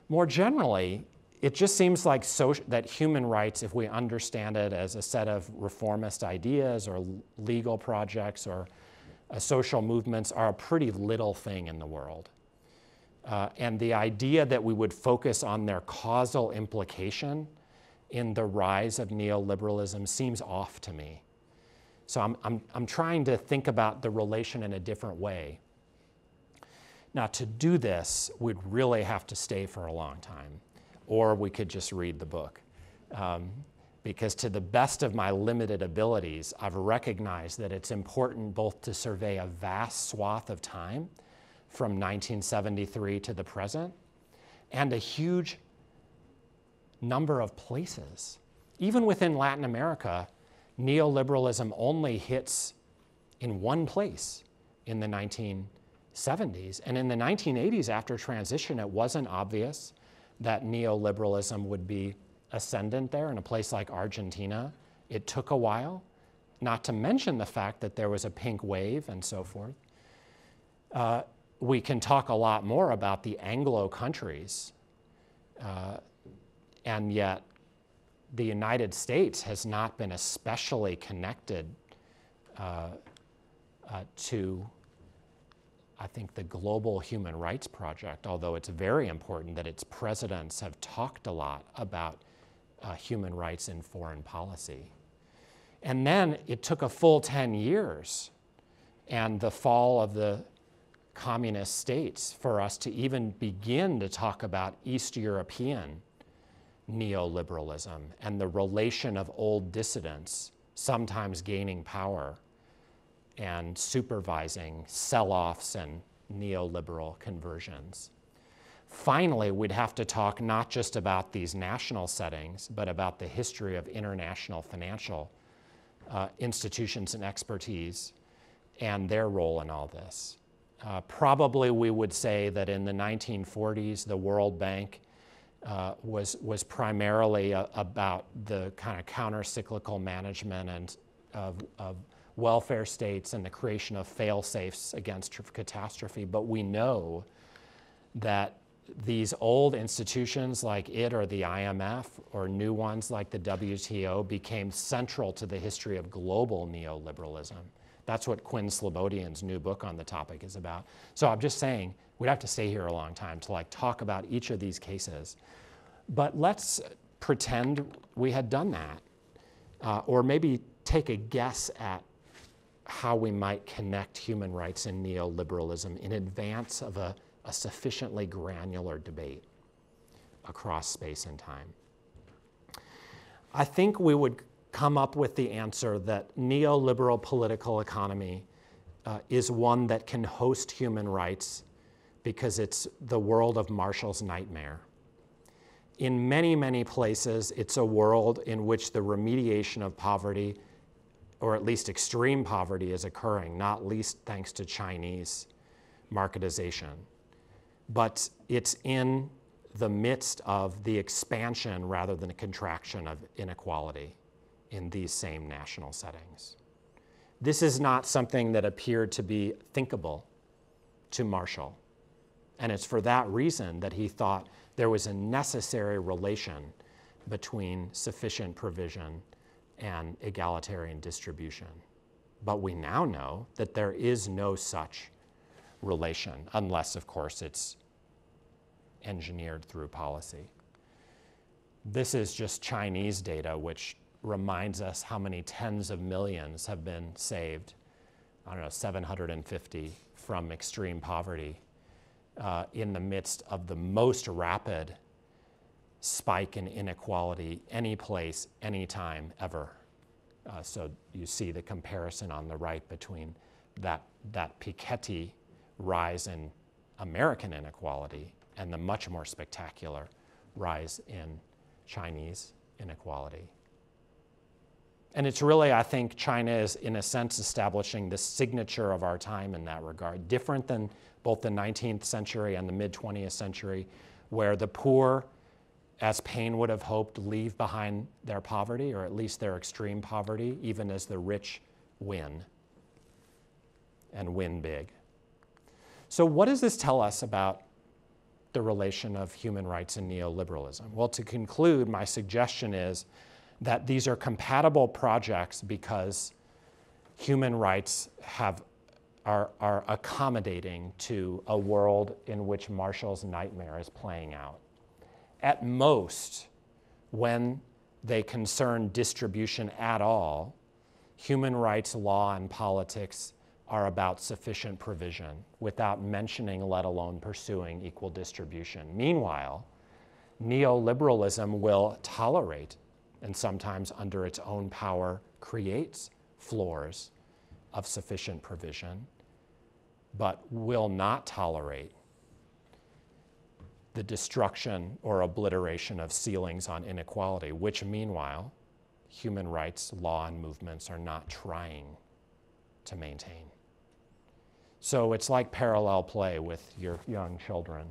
More generally, it just seems like that human rights, if we understand it as a set of reformist ideas or legal projects or social movements, are a pretty little thing in the world. And the idea that we would focus on their causal implication in the rise of neoliberalism seems off to me. So I'm trying to think about the relation in a different way. Now, to do this, we'd really have to stay for a long time, or we could just read the book. Because to the best of my limited abilities, I've recognized that it's important both to survey a vast swath of time from 1973 to the present, and a huge number of places. Even within Latin America, neoliberalism only hits in one place in the 70s. And in the 1980s, after transition, it wasn't obvious that neoliberalism would be ascendant there. In a place like Argentina, it took a while, not to mention the fact that there was a pink wave and so forth. We can talk a lot more about the Anglo countries, and yet the United States has not been especially connected to, I think, the global human rights project, although it's very important that its presidents have talked a lot about human rights in foreign policy. And then it took a full 10 years and the fall of the communist states for us to even begin to talk about East European neoliberalism and the relation of old dissidents sometimes gaining power and supervising sell-offs and neoliberal conversions. Finally, we'd have to talk not just about these national settings, but about the history of international financial institutions and expertise and their role in all this. Probably we would say that in the 1940s, the World Bank was primarily about the kind of counter-cyclical management and of welfare states and the creation of fail-safes against catastrophe. But we know that these old institutions like it or the IMF or new ones like the WTO became central to the history of global neoliberalism. That's what Quinn Slobodian's new book on the topic is about. So I'm just saying, we'd have to stay here a long time to talk about each of these cases. But let's pretend we had done that, or maybe take a guess at how we might connect human rights and neoliberalism in advance of a sufficiently granular debate across space and time. I think we would come up with the answer that neoliberal political economy is one that can host human rights because it's the world of Marshall's nightmare. In many, many places, it's a world in which the remediation of poverty, or at least extreme poverty, is occurring, not least thanks to Chinese marketization. But it's in the midst of the expansion rather than a contraction of inequality in these same national settings. This is not something that appeared to be thinkable to Marshall. And it's for that reason that he thought there was a necessary relation between sufficient provision and egalitarian distribution. But we now know that there is no such relation, unless, of course, it's engineered through policy. This is just Chinese data, which reminds us how many tens of millions have been saved, 750 from extreme poverty in the midst of the most rapid spike in inequality any place, anytime, ever. So you see the comparison on the right between that Piketty rise in American inequality and the much more spectacular rise in Chinese inequality. And it's really, I think, China is, in a sense, establishing the signature of our time in that regard, different than both the 19th century and the mid-20th century, where the poor, as Paine would have hoped, leave behind their poverty, or at least their extreme poverty, even as the rich win, and win big. So what does this tell us about the relation of human rights and neoliberalism? Well, to conclude, my suggestion is that these are compatible projects because human rights are accommodating to a world in which Marshall's nightmare is playing out. At most, when they concern distribution at all, human rights law and politics are about sufficient provision without mentioning, let alone pursuing, equal distribution. Meanwhile, neoliberalism will tolerate, and sometimes under its own power creates, floors of sufficient provision, but will not tolerate the destruction or obliteration of ceilings on inequality, which meanwhile, human rights law and movements are not trying to maintain. So it's like parallel play with your young children.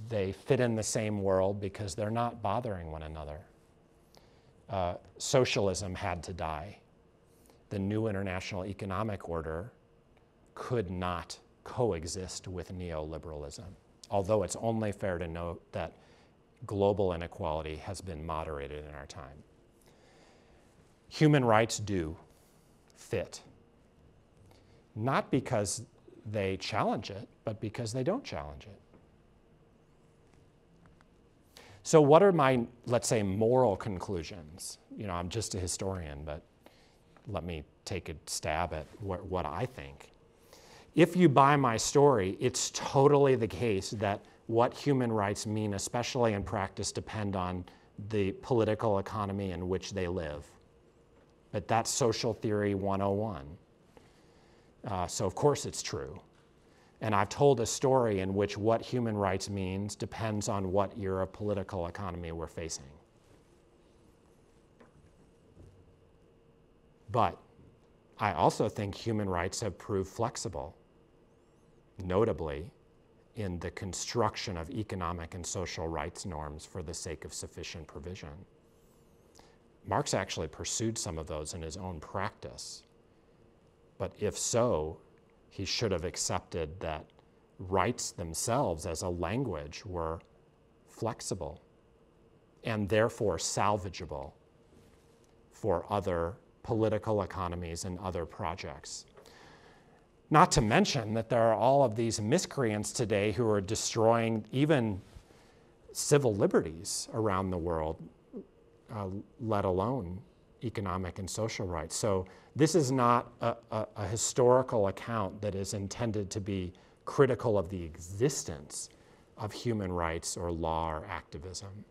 They fit in the same world because they're not bothering one another. Socialism had to die. The new international economic order could not coexist with neoliberalism, although it's only fair to note that global inequality has been moderated in our time. Human rights do fit, not because they challenge it, but because they don't challenge it. So what are my, let's say, moral conclusions? You know, I'm just a historian, but let me take a stab at what I think. If you buy my story, it's totally the case that what human rights mean, especially in practice, depend on the political economy in which they live. But that's social theory 101. So of course it's true. And I've told a story in which what human rights means depends on what era political economy we're facing. But I also think human rights have proved flexible, notably in the construction of economic and social rights norms for the sake of sufficient provision. Marx actually pursued some of those in his own practice. But if so, he should have accepted that rights themselves as a language were flexible and therefore salvageable for other political economies and other projects. Not to mention that there are all of these miscreants today who are destroying even civil liberties around the world, let alone economic and social rights. So this is not a historical account that is intended to be critical of the existence of human rights or law or activism.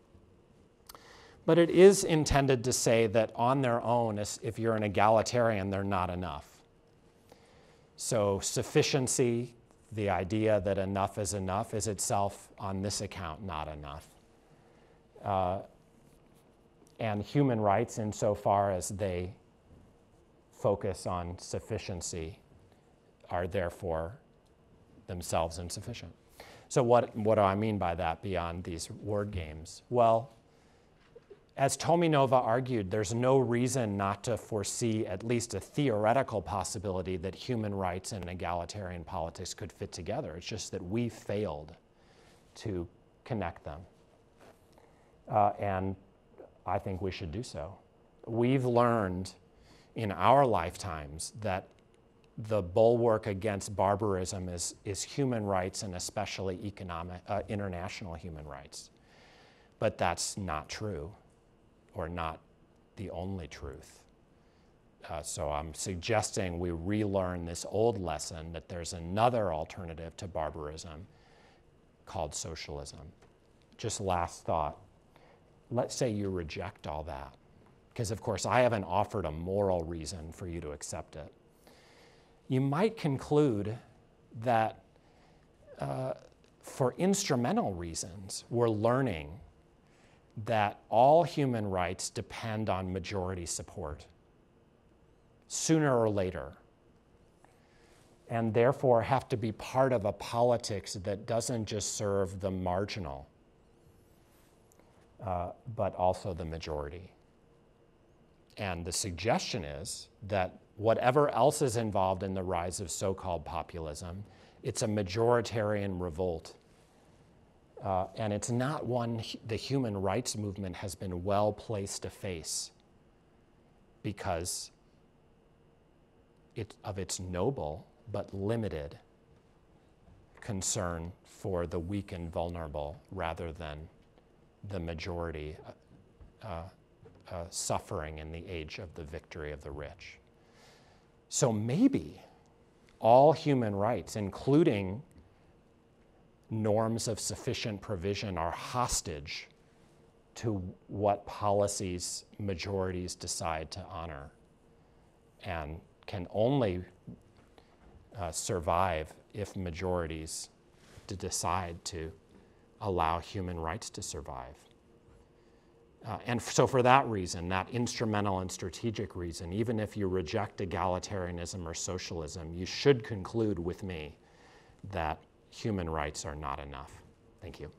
But it is intended to say that on their own, if you're an egalitarian, they're not enough. So sufficiency, the idea that enough is itself on this account not enough. And human rights, insofar as they focus on sufficiency, are therefore themselves insufficient. So what do I mean by that beyond these word games? Well, as Tominova argued, there's no reason not to foresee at least a theoretical possibility that human rights and egalitarian politics could fit together. It's just that we failed to connect them. And I think we should do so. We've learned in our lifetimes that the bulwark against barbarism is human rights, and especially international human rights. But that's not true, or not the only truth. So I'm suggesting we relearn this old lesson that there's another alternative to barbarism called socialism. Just last thought. Let's say you reject all that, because of course I haven't offered a moral reason for you to accept it. You might conclude that for instrumental reasons, we're learning that all human rights depend on majority support, sooner or later, and therefore have to be part of a politics that doesn't just serve the marginal, but also the majority. And the suggestion is that whatever else is involved in the rise of so-called populism, it's a majoritarian revolt. And it's not one the human rights movement has been well placed to face because of its noble but limited concern for the weak and vulnerable rather than the majority suffering in the age of the victory of the rich. So maybe all human rights, including norms of sufficient provision, are hostage to what policies majorities decide to honor, and can only survive if majorities decide to allow human rights to survive. And so for that reason, that instrumental and strategic reason, even if you reject egalitarianism or socialism, you should conclude with me that human rights are not enough. Thank you.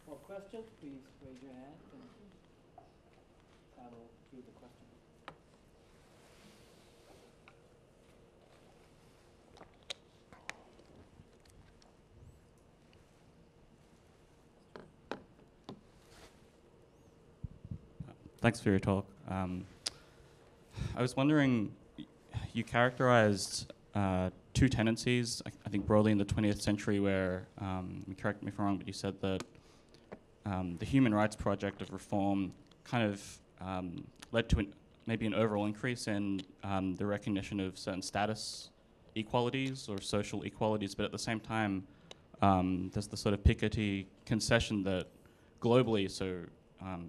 For questions, please raise your hand and I will read the question. Thanks for your talk. I was wondering, you characterized two tendencies, I think broadly in the 20th century where, correct me if I'm wrong, but you said that the human rights project of reform kind of led to maybe an overall increase in the recognition of certain status equalities or social equalities, but at the same time, there's the sort of Piketty concession that globally, so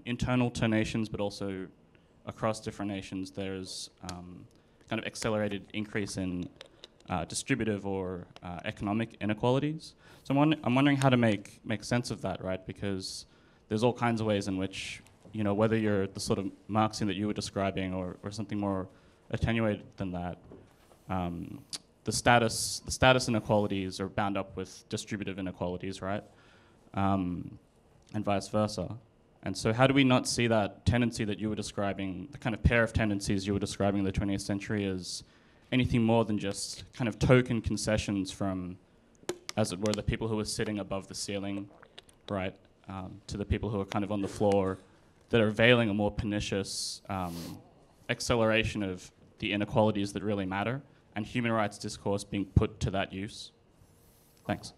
internal to nations, but also across different nations, there's kind of accelerated increase in distributive or economic inequalities. So I'm wondering how to make sense of that, right? Because there's all kinds of ways in which, you know, whether you're the sort of Marxian that you were describing or something more attenuated than that, the status inequalities are bound up with distributive inequalities, right? And vice versa. And so how do we not see that tendency that you were describing, the kind of pair of tendencies you were describing in the 20th century as anything more than just kind of token concessions from, as it were, the people who were sitting above the ceiling, right, to the people who are kind of on the floor, that are veiling a more pernicious acceleration of the inequalities that really matter, and human rights discourse being put to that use? Thanks.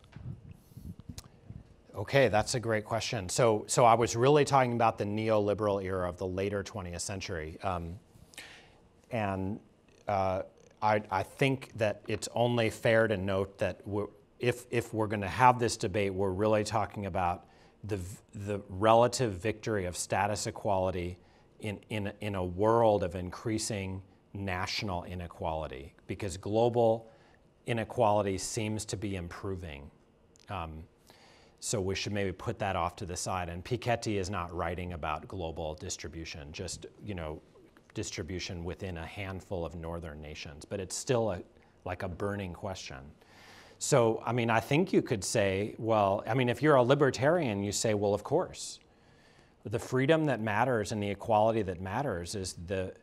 Okay, that's a great question. So I was really talking about the neoliberal era of the later 20th century. I think that it's only fair to note that if we're going to have this debate, we're really talking about the relative victory of status equality in a world of increasing national inequality, because global inequality seems to be improving. So we should maybe put that off to the side. And Piketty is not writing about global distribution, just, you know, distribution within a handful of northern nations. But it's still like a burning question. So, I mean, I think you could say, well, I mean, if you're a libertarian, you say, well, of course. The freedom that matters and the equality that matters is the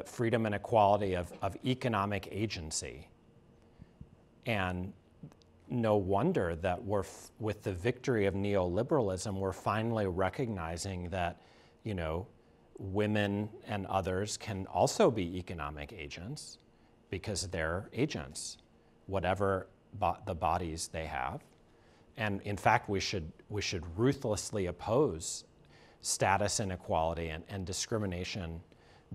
freedom and equality of economic agency. And no wonder that with the victory of neoliberalism, we're finally recognizing that, you know, women and others can also be economic agents because they're agents, whatever the bodies they have. And in fact, we should ruthlessly oppose status inequality and discrimination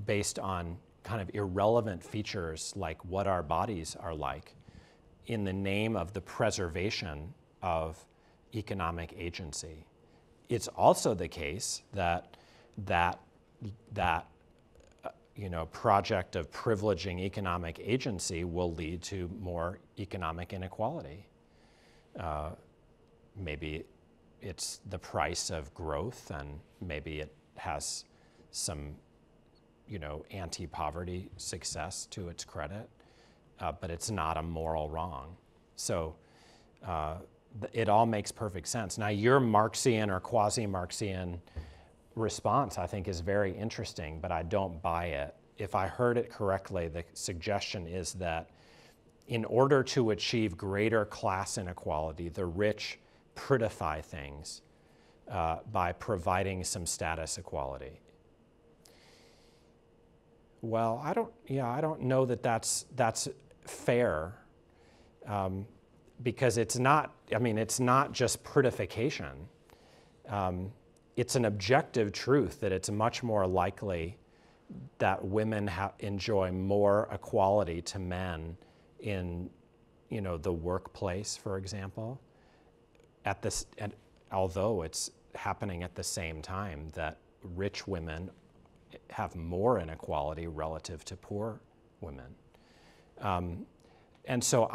based on kind of irrelevant features like what our bodies are like, in the name of the preservation of economic agency. It's also the case that you know, project of privileging economic agency will lead to more economic inequality. Maybe it's the price of growth, and maybe it has some, you know, anti-poverty success to its credit. But it's not a moral wrong. So it all makes perfect sense. Now, your Marxian or quasi-Marxian response, I think, is very interesting, but I don't buy it. If I heard it correctly, the suggestion is that in order to achieve greater class inequality, the rich prettify things by providing some status equality. Well, I don't know that that's fair, because it's not just prettification. It's an objective truth that it's much more likely that women enjoy more equality to men in, you know, the workplace, for example, although it's happening at the same time that rich women have more inequality relative to poor women. And so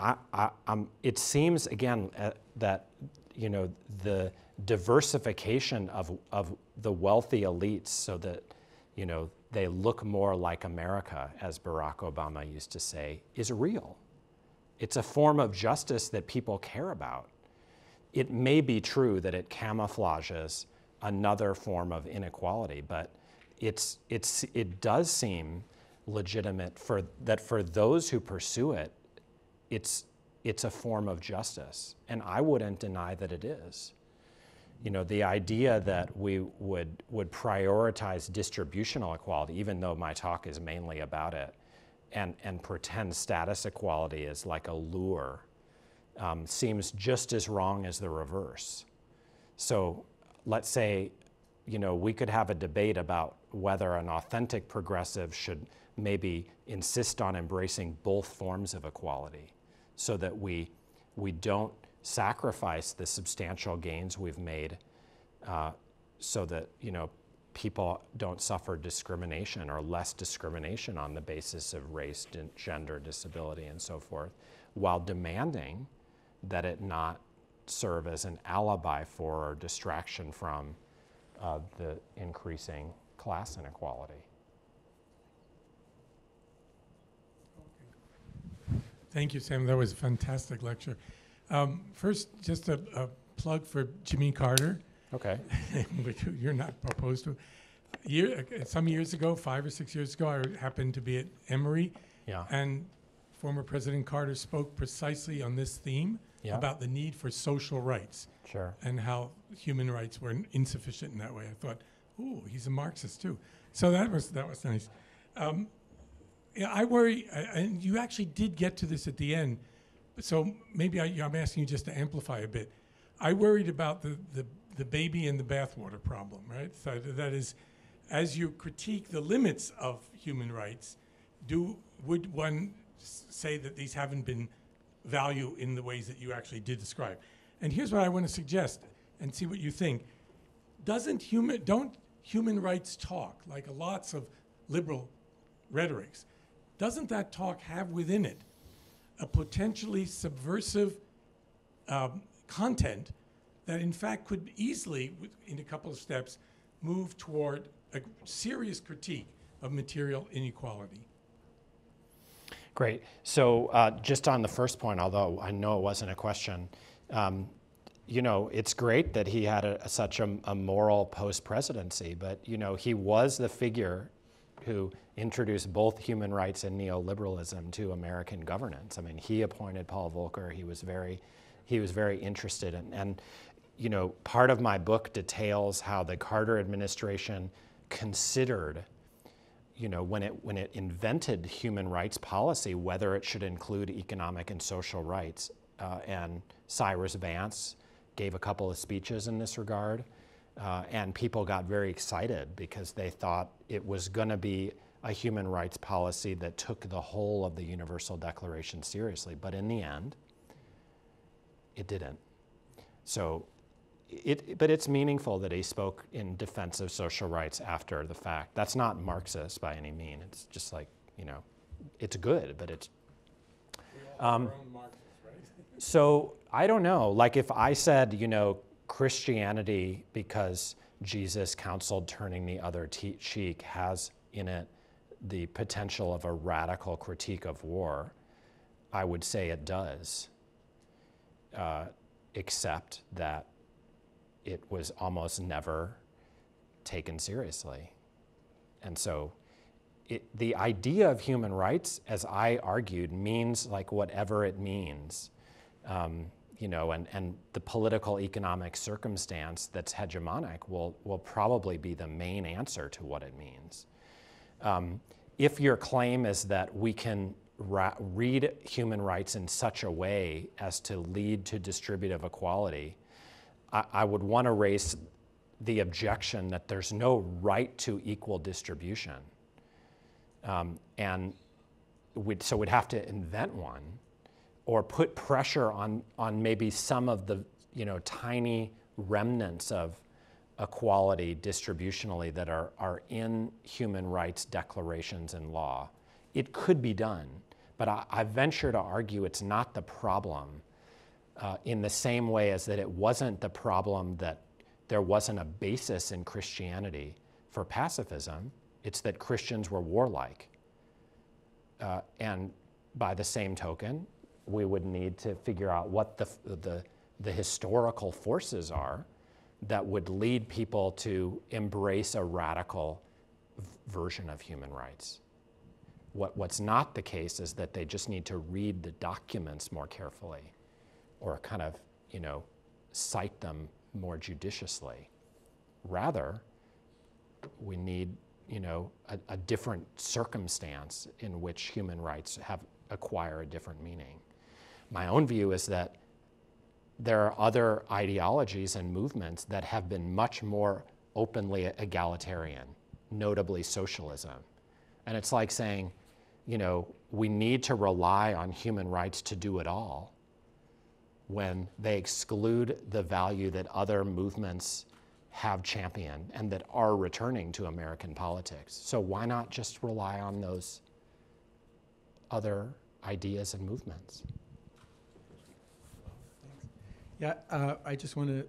it seems, again, that, the diversification of the wealthy elites so that, they look more like America, as Barack Obama used to say, is real. It's a form of justice that people care about. It may be true that it camouflages another form of inequality, but it does seem legitimate for those who pursue it, it's a form of justice. And I wouldn't deny that it is. The idea that we would prioritize distributional equality, even though my talk is mainly about it, and pretend status equality is like a lure, seems just as wrong as the reverse. So let's say, we could have a debate about whether an authentic progressive should maybe insist on embracing both forms of equality so that we don't sacrifice the substantial gains we've made so that, people don't suffer discrimination or less discrimination on the basis of race, gender, disability, and so forth, while demanding that it not serve as an alibi for or distraction from the increasing class inequality. Thank you, Sam. That was a fantastic lecture. First, just a plug for Jimmy Carter. Okay. Which you're not opposed to. Some years ago, 5 or 6 years ago, I happened to be at Emory. Yeah. And former President Carter spoke precisely on this theme about the need for social rights. Sure. And how human rights were insufficient in that way. I thought, ooh, he's a Marxist too. So that was nice. I worry, and you actually did get to this at the end, so maybe I'm asking you just to amplify a bit. I worried about the baby and the bathwater problem, right? So that is, as you critique the limits of human rights, would one say that these haven't been valued in the ways that you actually did describe? And here's what I want to suggest, and see what you think. Don't human rights talk, like lots of liberal rhetorics, doesn't that talk have within it a potentially subversive content that in fact could easily, in a couple of steps, move toward a serious critique of material inequality? Great. So just on the first point, although I know it wasn't a question, it's great that he had such a moral post-presidency, but he was the figure who introduced both human rights and neoliberalism to American governance. I mean, he appointed Paul Volcker. He was very interested in, and part of my book details how the Carter administration considered, when it invented human rights policy, whether it should include economic and social rights. And Cyrus Vance gave a couple of speeches in this regard. And people got very excited because they thought it was going to be a human rights policy that took the whole of the Universal Declaration seriously. But in the end, it didn't. So, but it's meaningful that he spoke in defense of social rights after the fact. That's not Marxist by any means. It's just like, it's good, but it's... We all have our own Marxists, right? So, I don't know. Like if I said, Christianity, because Jesus counseled turning the other cheek, has in it the potential of a radical critique of war, I would say it does, except that it was almost never taken seriously. And so the idea of human rights, as I argued, means like whatever it means. And the political economic circumstance that's hegemonic will probably be the main answer to what it means. If your claim is that we can read human rights in such a way as to lead to distributive equality, I would want to raise the objection that there's no right to equal distribution. So we'd have to invent one, or put pressure on maybe some of the tiny remnants of equality distributionally that are in human rights declarations and law. It could be done, But I venture to argue it's not the problem in the same way as that it wasn't the problem that there wasn't a basis in Christianity for pacifism. It's that Christians were warlike. And by the same token, we would need to figure out what the historical forces are that would lead people to embrace a radical version of human rights. What's not the case is that they just need to read the documents more carefully or kind of, cite them more judiciously. Rather, we need, a different circumstance in which human rights acquire a different meaning. My own view is that there are other ideologies and movements that have been much more openly egalitarian, notably socialism. And it's like saying, we need to rely on human rights to do it all when they exclude the value that other movements have championed and that are returning to American politics. So why not just rely on those other ideas and movements? Yeah, I just want to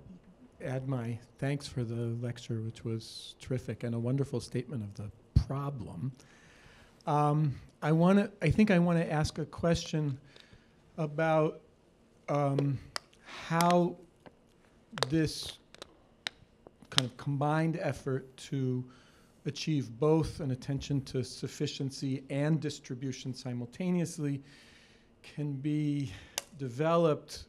add my thanks for the lecture, which was terrific and a wonderful statement of the problem. I think I want to ask a question about how this kind of combined effort to achieve both an attention to sufficiency and distribution simultaneously can be developed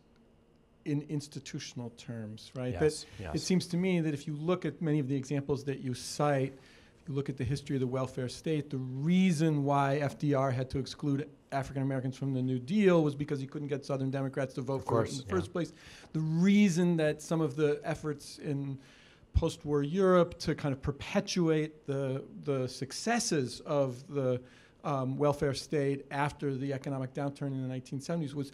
in institutional terms, right? Yes, It seems to me that if you look at many of the examples that you cite, if you look at the history of the welfare state, the reason why FDR had to exclude African Americans from the New Deal was because he couldn't get Southern Democrats to vote for it in the first place. The reason that some of the efforts in post-war Europe to kind of perpetuate the successes of the welfare state after the economic downturn in the 1970s was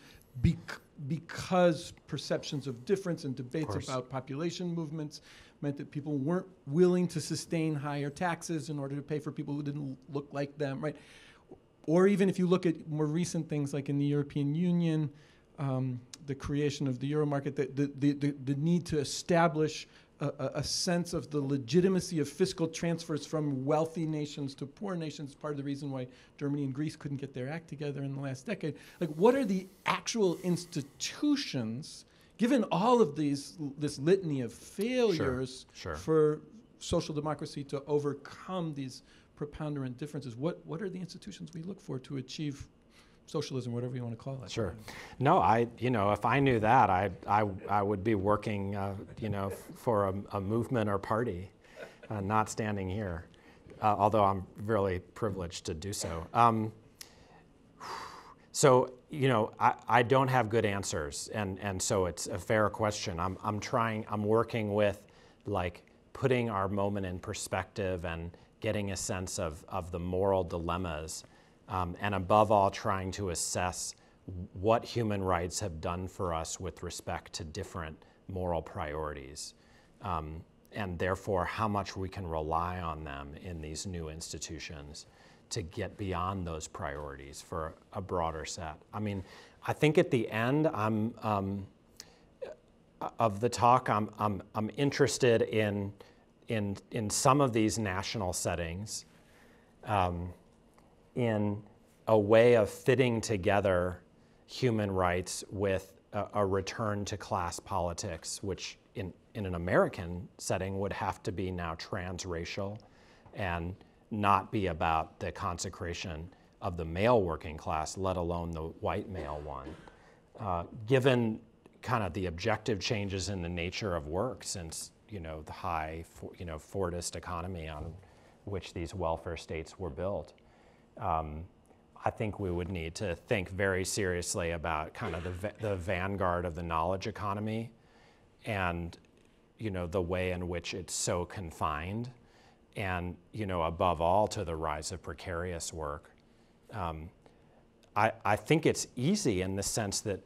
because perceptions of difference and debates about population movements meant that people weren't willing to sustain higher taxes in order to pay for people who didn't look like them, right? Or even if you look at more recent things like in the European Union, the creation of the euro market, the need to establish a sense of the legitimacy of fiscal transfers from wealthy nations to poor nations, part of the reason why Germany and Greece couldn't get their act together in the last decade. Like, what are the actual institutions, given all of this litany of failures for social democracy to overcome these preponderant differences, what are the institutions we look for to achieve socialism, whatever you want to call it? Sure. No, if I knew that, I would be working, for a movement or party, not standing here, although I'm really privileged to do so. I don't have good answers, and so it's a fair question. I'm working with, like, putting our moment in perspective and getting a sense of the moral dilemmas, and above all, trying to assess what human rights have done for us with respect to different moral priorities, and therefore how much we can rely on them in these new institutions to get beyond those priorities for a broader set. I mean, I think at the end of the talk, I'm interested in some of these national settings, in a way of fitting together human rights with a return to class politics, which in an American setting would have to be now transracial and not be about the consecration of the male working class, let alone the white male one. Given kind of the objective changes in the nature of work since, the high, Fordist economy on which these welfare states were built, I think we would need to think very seriously about kind of the vanguard of the knowledge economy and, the way in which it's so confined and, above all, to the rise of precarious work. I think it's easy in the sense that,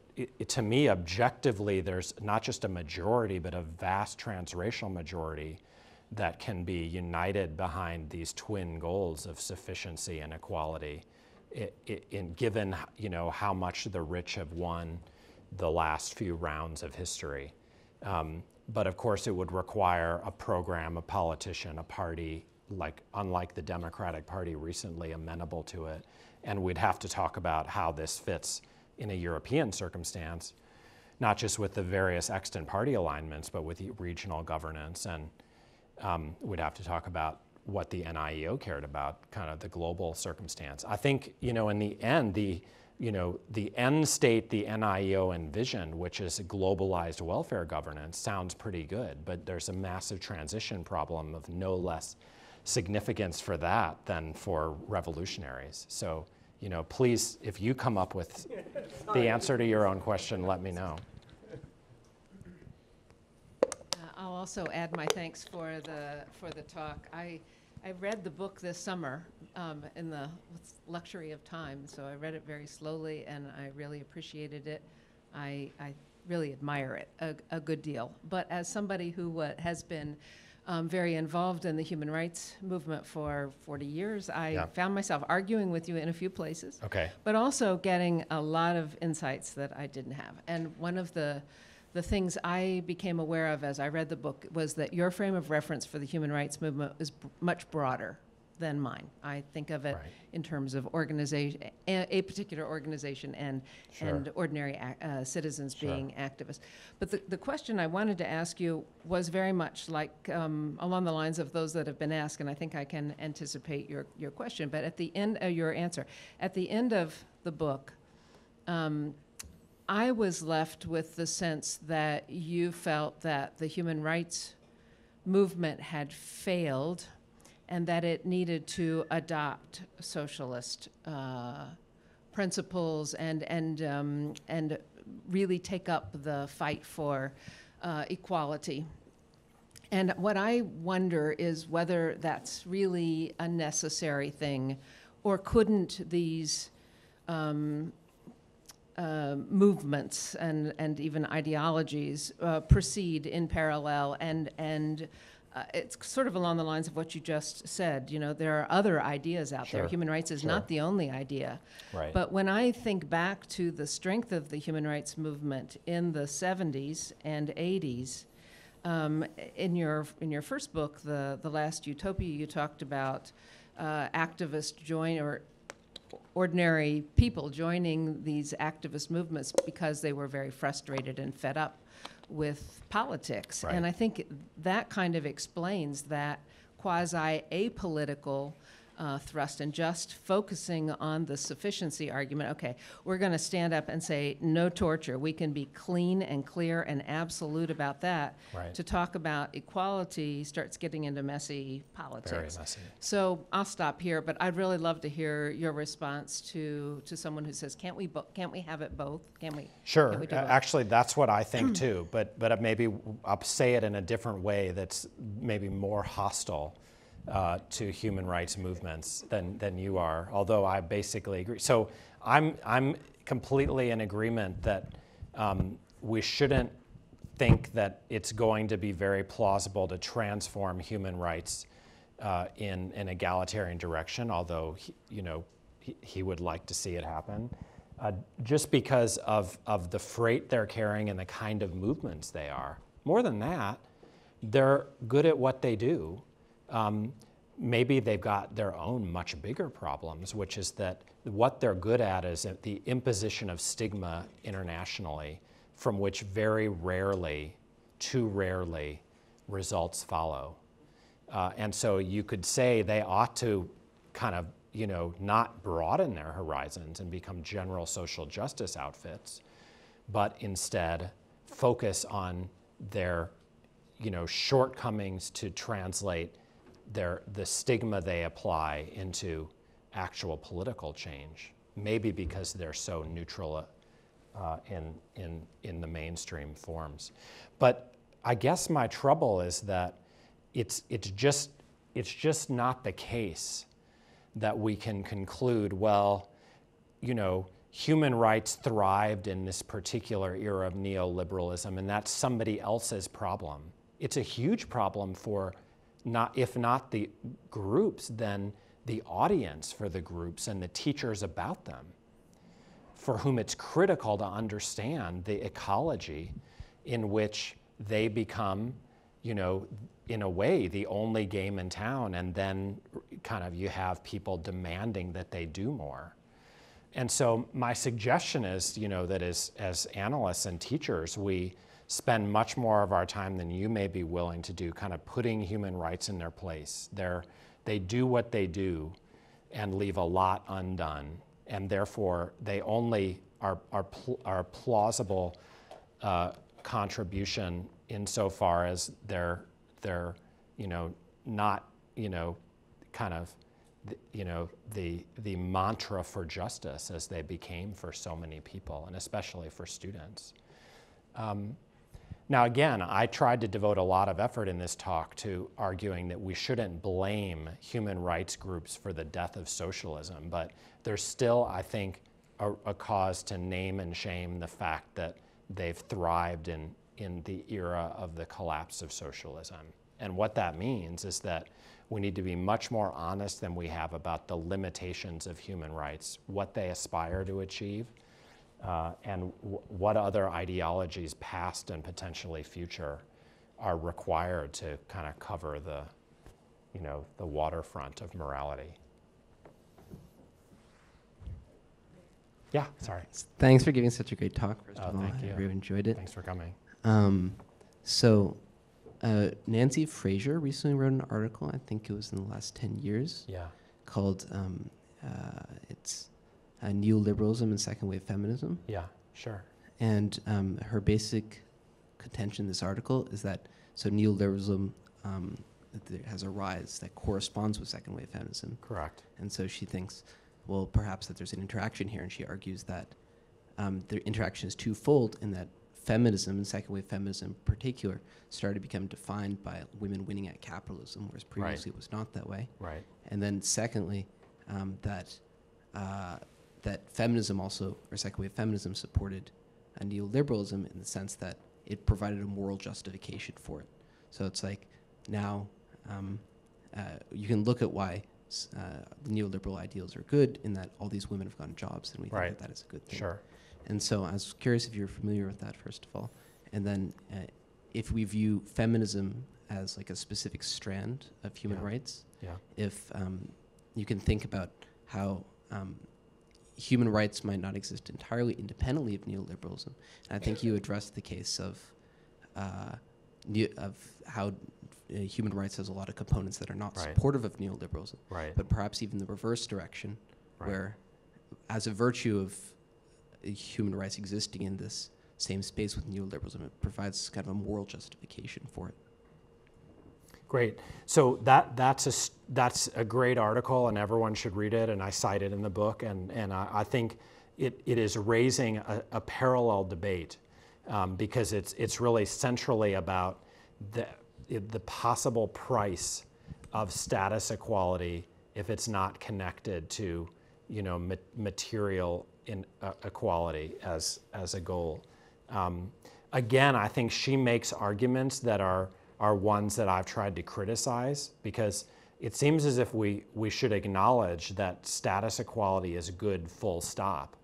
to me, objectively, there's not just a majority, but a vast transracial majority that can be united behind these twin goals of sufficiency and equality given how much the rich have won the last few rounds of history. But of course, it would require a program, a politician, a party, unlike the Democratic Party recently, amenable to it. And we'd have to talk about how this fits in a European circumstance, not just with the various extant party alignments, but with regional governance. And we'd have to talk about what the NIEO cared about, kind of the global circumstance. I think, in the end, the end state the NIEO envisioned, which is a globalized welfare governance, sounds pretty good, but there's a massive transition problem of no less significance for that than for revolutionaries. So, please, if you come up with the answer to your own question, let me know. I'll also add my thanks for the talk. I read the book this summer in the luxury of time, so I read it very slowly, and I really appreciated it. I really admire it a good deal. But as somebody who has been very involved in the human rights movement for 40 years, I found myself arguing with you in a few places, but also getting a lot of insights that I didn't have. And one of the things I became aware of as I read the book was that your frame of reference for the human rights movement is much broader than mine. I think of it in terms of organization, a particular organization, and ordinary citizens being activists. But the question I wanted to ask you was very much like along the lines of those that have been asked, and I think I can anticipate your question. But at the end of your answer, at the end of the book, I was left with the sense that you felt that the human rights movement had failed and that it needed to adopt socialist principles and really take up the fight for equality. And what I wonder is whether that's really a necessary thing, or couldn't these movements and even ideologies proceed in parallel, and it's sort of along the lines of what you just said. There are other ideas out there. Human rights is not the only idea. But when I think back to the strength of the human rights movement in the 70s and 80s, in your first book, The Last Utopia, you talked about activists ordinary people joining these activist movements because they were very frustrated and fed up with politics. And I think that kind of explains that quasi-apolitical thrust, and just focusing on the sufficiency argument. Okay, we're going to stand up and say no torture. We can be clean and clear and absolute about that. To talk about equality starts getting into messy politics. Very messy. So I'll stop here, but I'd really love to hear your response to someone who says, can't we have it both? Can we? Sure. Can we do both? Actually, that's what I think too. But maybe I'll say it in a different way that's maybe more hostile to human rights movements than you are, although I basically agree. So I'm completely in agreement that we shouldn't think that it's going to be very plausible to transform human rights in an egalitarian direction, although he would like to see it happen, just because of the freight they're carrying and the kind of movements they are. More than that, they're good at what they do. Maybe they've got their own much bigger problems, which is that what they're good at is the imposition of stigma internationally, from which very rarely, too rarely, results follow. And so you could say they ought to kind of, not broaden their horizons and become general social justice outfits, but instead focus on their, shortcomings to translate the stigma they apply into actual political change, maybe because they're so neutral in the mainstream forms. But I guess my trouble is that it's just not the case that we can conclude, well, human rights thrived in this particular era of neoliberalism, and that's somebody else's problem. It's a huge problem for if not the groups, then the audience for the groups and the teachers about them, for whom it's critical to understand the ecology in which they become, you know, in a way, the only game in town, and then kind of you have people demanding that they do more. And so my suggestion is, you know, that as analysts and teachers, we spend much more of our time than you may be willing to do kind of putting human rights in their place. They do what they do and leave a lot undone, and therefore they only are plausible contribution insofar as they're you know, not, you know, kind of you know, the mantra for justice as they became for so many people, and especially for students. Now again, I tried to devote a lot of effort in this talk to arguing that we shouldn't blame human rights groups for the death of socialism, but there's still, I think, a cause to name and shame the fact that they've thrived in the era of the collapse of socialism. And what that means is that we need to be much more honest than we have about the limitations of human rights, what they aspire to achieve, and what other ideologies, past and potentially future, are required to kind of cover the, you know, the waterfront of morality. Yeah, sorry. Thanks for giving such a great talk, first of all. Thank you. I really enjoyed it. Thanks for coming. Nancy Fraser recently wrote an article, I think it was in the last 10 years, Yeah. called it's Neoliberalism and Second Wave Feminism. Yeah, sure. And her basic contention in this article is that neoliberalism has a rise that corresponds with second wave feminism. Correct. And so she thinks, well, perhaps that there's an interaction here, and she argues that the interaction is twofold in that feminism, and second wave feminism in particular, started to become defined by women winning at capitalism, whereas previously it was not that way. Right. And then secondly, that feminism also, or second wave feminism, supported neoliberalism in the sense that it provided a moral justification for it. So it's like now you can look at why the neoliberal ideals are good in that all these women have gotten jobs, and we think that that is a good thing. Sure. And so I was curious if you're familiar with that, first of all. And then if we view feminism as like a specific strand of human rights, if you can think about how human rights might not exist entirely independently of neoliberalism. And I think you addressed the case of how human rights has a lot of components that are not supportive of neoliberalism, but perhaps even the reverse direction, where as a virtue of human rights existing in this same space with neoliberalism, it provides kind of a moral justification for it. Great. So that's a great article, and everyone should read it, and I cite it in the book, and I think it is raising a parallel debate because it's really centrally about the possible price of status equality if it's not connected to, you know, material equality as a goal. Again, I think she makes arguments that are ones that I've tried to criticize, because it seems as if we should acknowledge that status equality is good, full stop.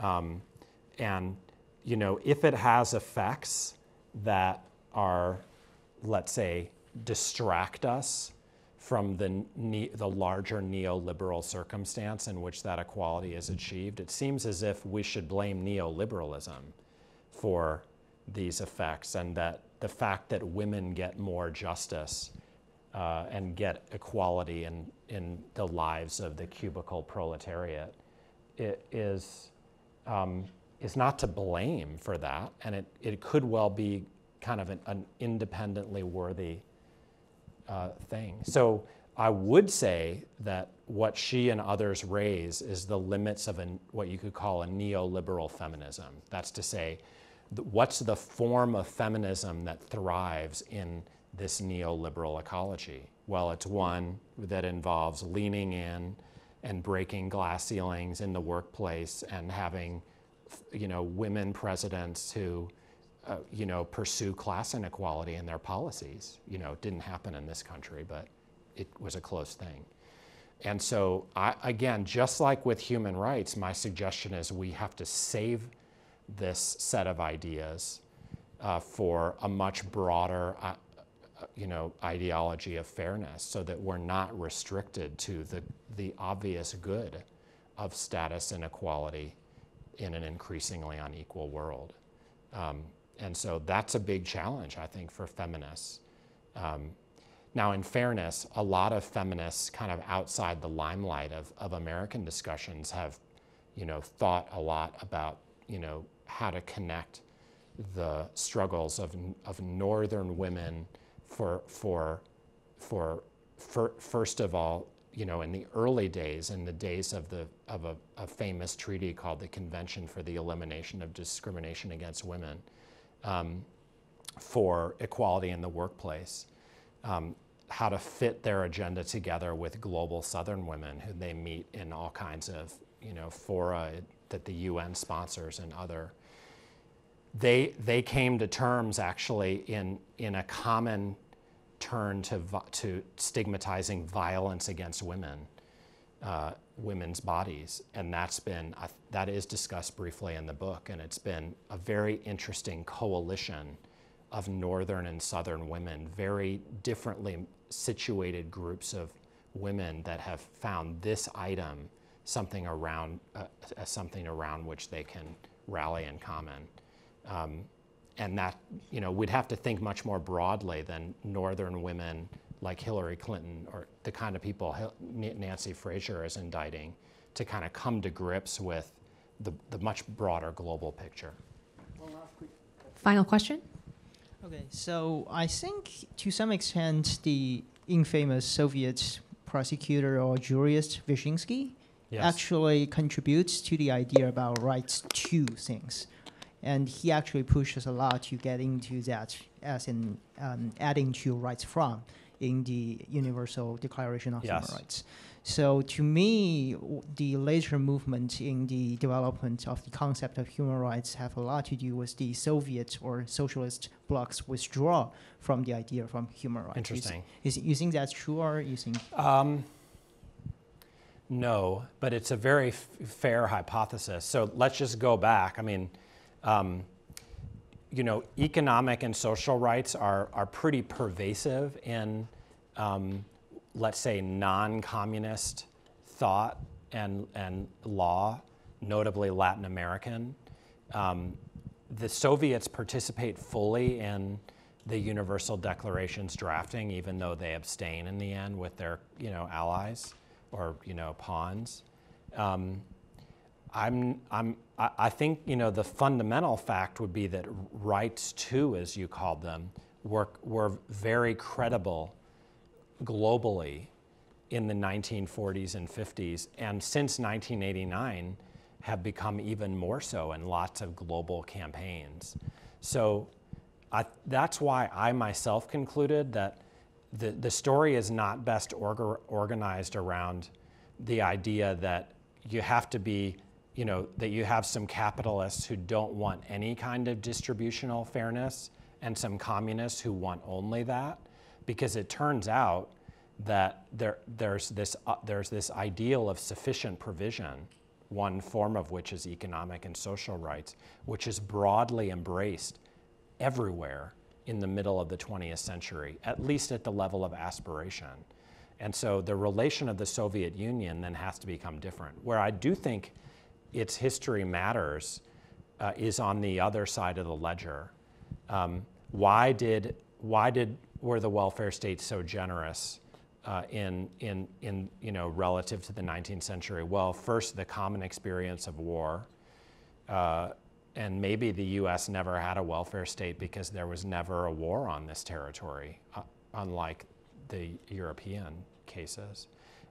And, you know, if it has effects that are, let's say, distract us from the larger neoliberal circumstance in which that equality is achieved, it seems as if we should blame neoliberalism for these effects, and that the fact that women get more justice and get equality in the lives of the cubicle proletariat is not to blame for that, and it could well be kind of an independently worthy thing. So I would say that what she and others raise is the limits of what you could call a neoliberal feminism. That's to say, what's the form of feminism that thrives in this neoliberal ecology? Well, it's one that involves leaning in and breaking glass ceilings in the workplace and having, you know, women presidents who you know, pursue class inequality in their policies. You know, it didn't happen in this country, but it was a close thing. And so, again, just like with human rights, my suggestion is we have to save this set of ideas for a much broader ideology of fairness, so that we're not restricted to the obvious good of status inequality in an increasingly unequal world. And so that's a big challenge, I think, for feminists. Now, in fairness, a lot of feminists kind of outside the limelight of American discussions have, thought a lot about, how to connect the struggles of Northern women for first of all, in the early days, in the days of a famous treaty called the Convention for the Elimination of Discrimination Against Women, for equality in the workplace, how to fit their agenda together with global Southern women who they meet in all kinds of, fora that the UN sponsors and other. They came to terms actually in a common turn to stigmatizing violence against women, women's bodies, and that is discussed briefly in the book, and it's been a very interesting coalition of Northern and Southern women, very differently situated groups of women that have found this item something around which they can rally in common. And that, we'd have to think much more broadly than Northern women like Hillary Clinton or the kind of people Nancy Fraser is indicting to kind of come to grips with the much broader global picture. Final question? Okay, so I think to some extent the infamous Soviet prosecutor or jurist Vyshinsky actually contributes to the idea about rights to things. And he actually pushes a lot to get into that as in adding to rights from in the Universal Declaration of Human Rights. So to me, the later movement in the development of the concept of human rights have a lot to do with the Soviet or socialist bloc's withdrawal from the idea from human rights. Interesting. You think that's true, or you think? No, but it's a very fair hypothesis. So let's just go back. I mean, economic and social rights are pretty pervasive in, let's say, non-communist thought and law, notably Latin American. The Soviets participate fully in the Universal Declaration's drafting, even though they abstain in the end with their, allies or, pawns. I think, the fundamental fact would be that rights to, as you called them, were very credible globally in the 1940s and 50s, and since 1989 have become even more so in lots of global campaigns. So that's why I myself concluded that the story is not best organized around the idea that you have to be, that you have some capitalists who don't want any kind of distributional fairness and some communists who want only that, because it turns out that there's this ideal of sufficient provision, one form of which is economic and social rights, which is broadly embraced everywhere in the middle of the 20th century, at least at the level of aspiration. And so the relation of the Soviet Union then has to become different. Where I do think its history matters is on the other side of the ledger. Why were the welfare states so generous in relative to the 19th century? Well, first, the common experience of war, and maybe the U.S. never had a welfare state because there was never a war on this territory, unlike the European cases.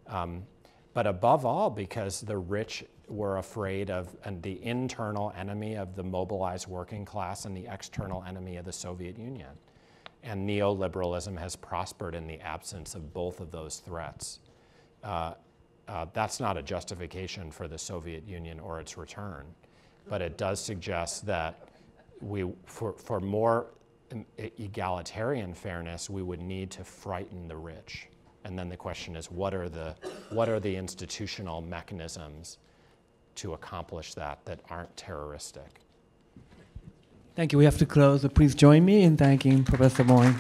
But above all, because the rich were afraid of the internal enemy of the mobilized working class and the external enemy of the Soviet Union. And neoliberalism has prospered in the absence of both of those threats. That's not a justification for the Soviet Union or its return, but it does suggest that for more egalitarian fairness, we would need to frighten the rich. And then the question is, what are the institutional mechanisms to accomplish that aren't terroristic? Thank you. We have to close. Please join me in thanking Professor Moyn.